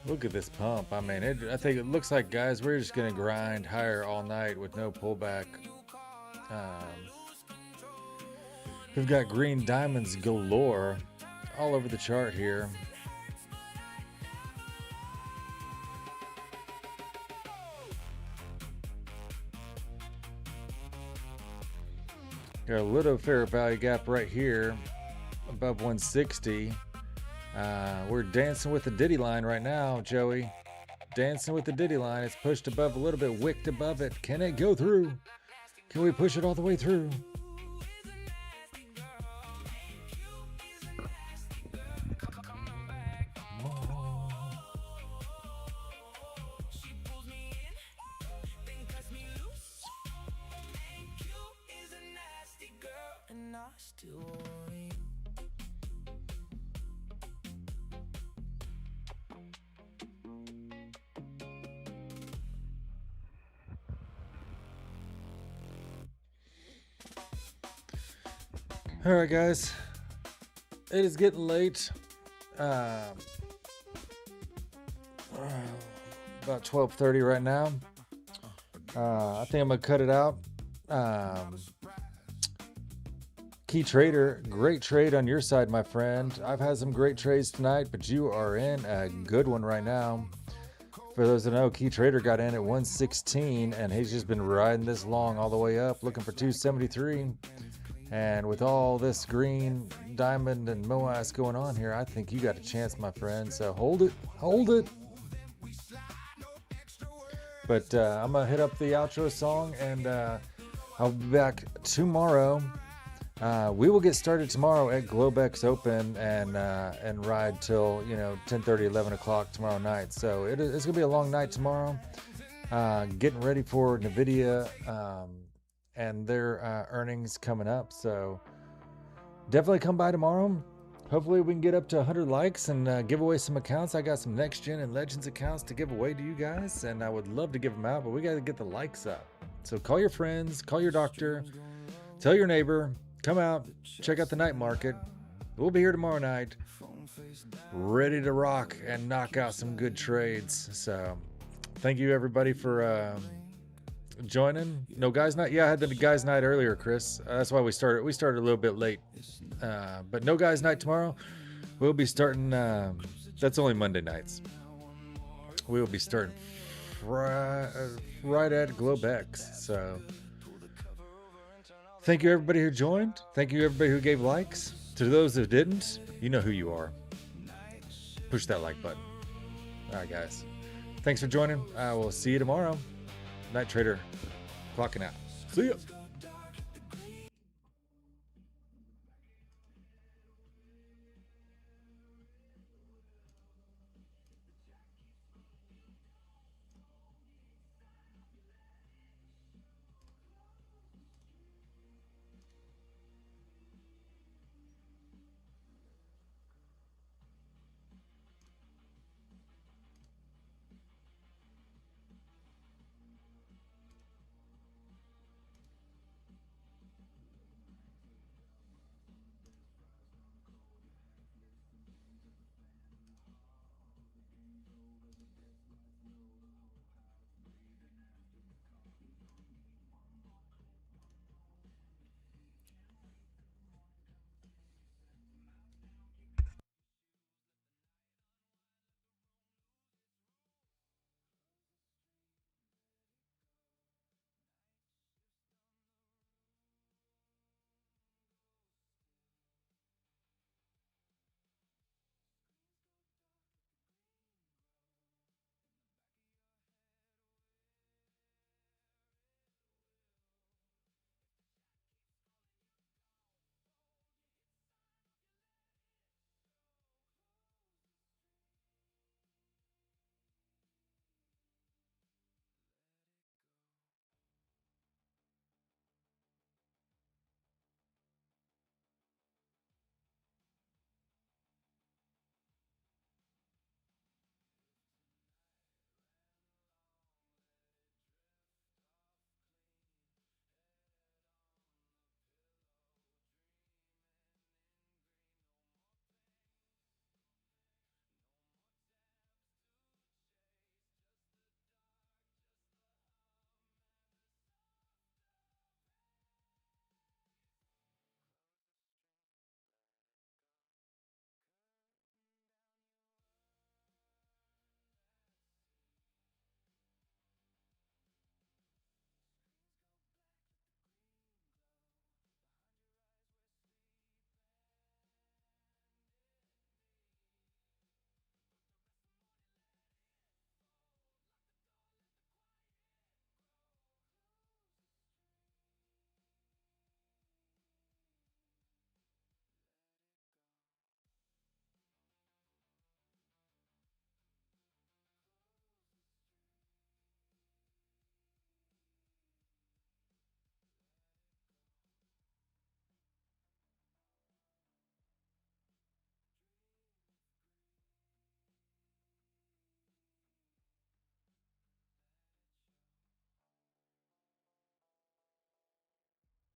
Look at this pump. I mean, I think it looks like, guys, we're just going to grind higher all night with no pullback. We've got green diamonds galore all over the chart here. Got a little fair value gap right here above 160. We're dancing with the Diddy line right now, Joey. Dancing with the Diddy line. It's pushed above a little bit, wicked above it. Can it go through? Can we push it all the way through? All right, guys, it is getting late. About 12:30 right now. I think I'm gonna cut it out. Key trader, great trade on your side, my friend. I've had some great trades tonight, but you are in a good one right now. For those that know, Key Trader got in at 116, and he's just been riding this long all the way up, looking for 273. And with all this green, diamond, and MOAS going on here, I think you got a chance, my friend. So hold it, hold it. But I'm going to hit up the outro song, and I'll be back tomorrow. We will get started tomorrow at Globex Open and ride till 10:30, 11 o'clock tomorrow night. So it's going to be a long night tomorrow. Getting ready for NVIDIA and their earnings coming up. So definitely come by tomorrow. Hopefully we can get up to 100 likes and give away some accounts. I got some Next Gen and Legends accounts to give away to you guys, and I would love to give them out, but we got to get the likes up. So call your friends, call your doctor, tell your neighbor, come out, check out the night market. We'll be here tomorrow night, ready to rock and knock out some good trades. So thank you everybody for joining. No guys night. Yeah, I had the guys night earlier, Chris. That's why we started a little bit late. But no guys night tomorrow. We'll be starting that's only Monday nights. We'll be starting right at Globex. So thank you everybody who joined. Thank you everybody who gave likes. To those that didn't, you know who you are. Push that like button. All right, guys. Thanks for joining. I will see you tomorrow. Night Trader clocking out. See ya.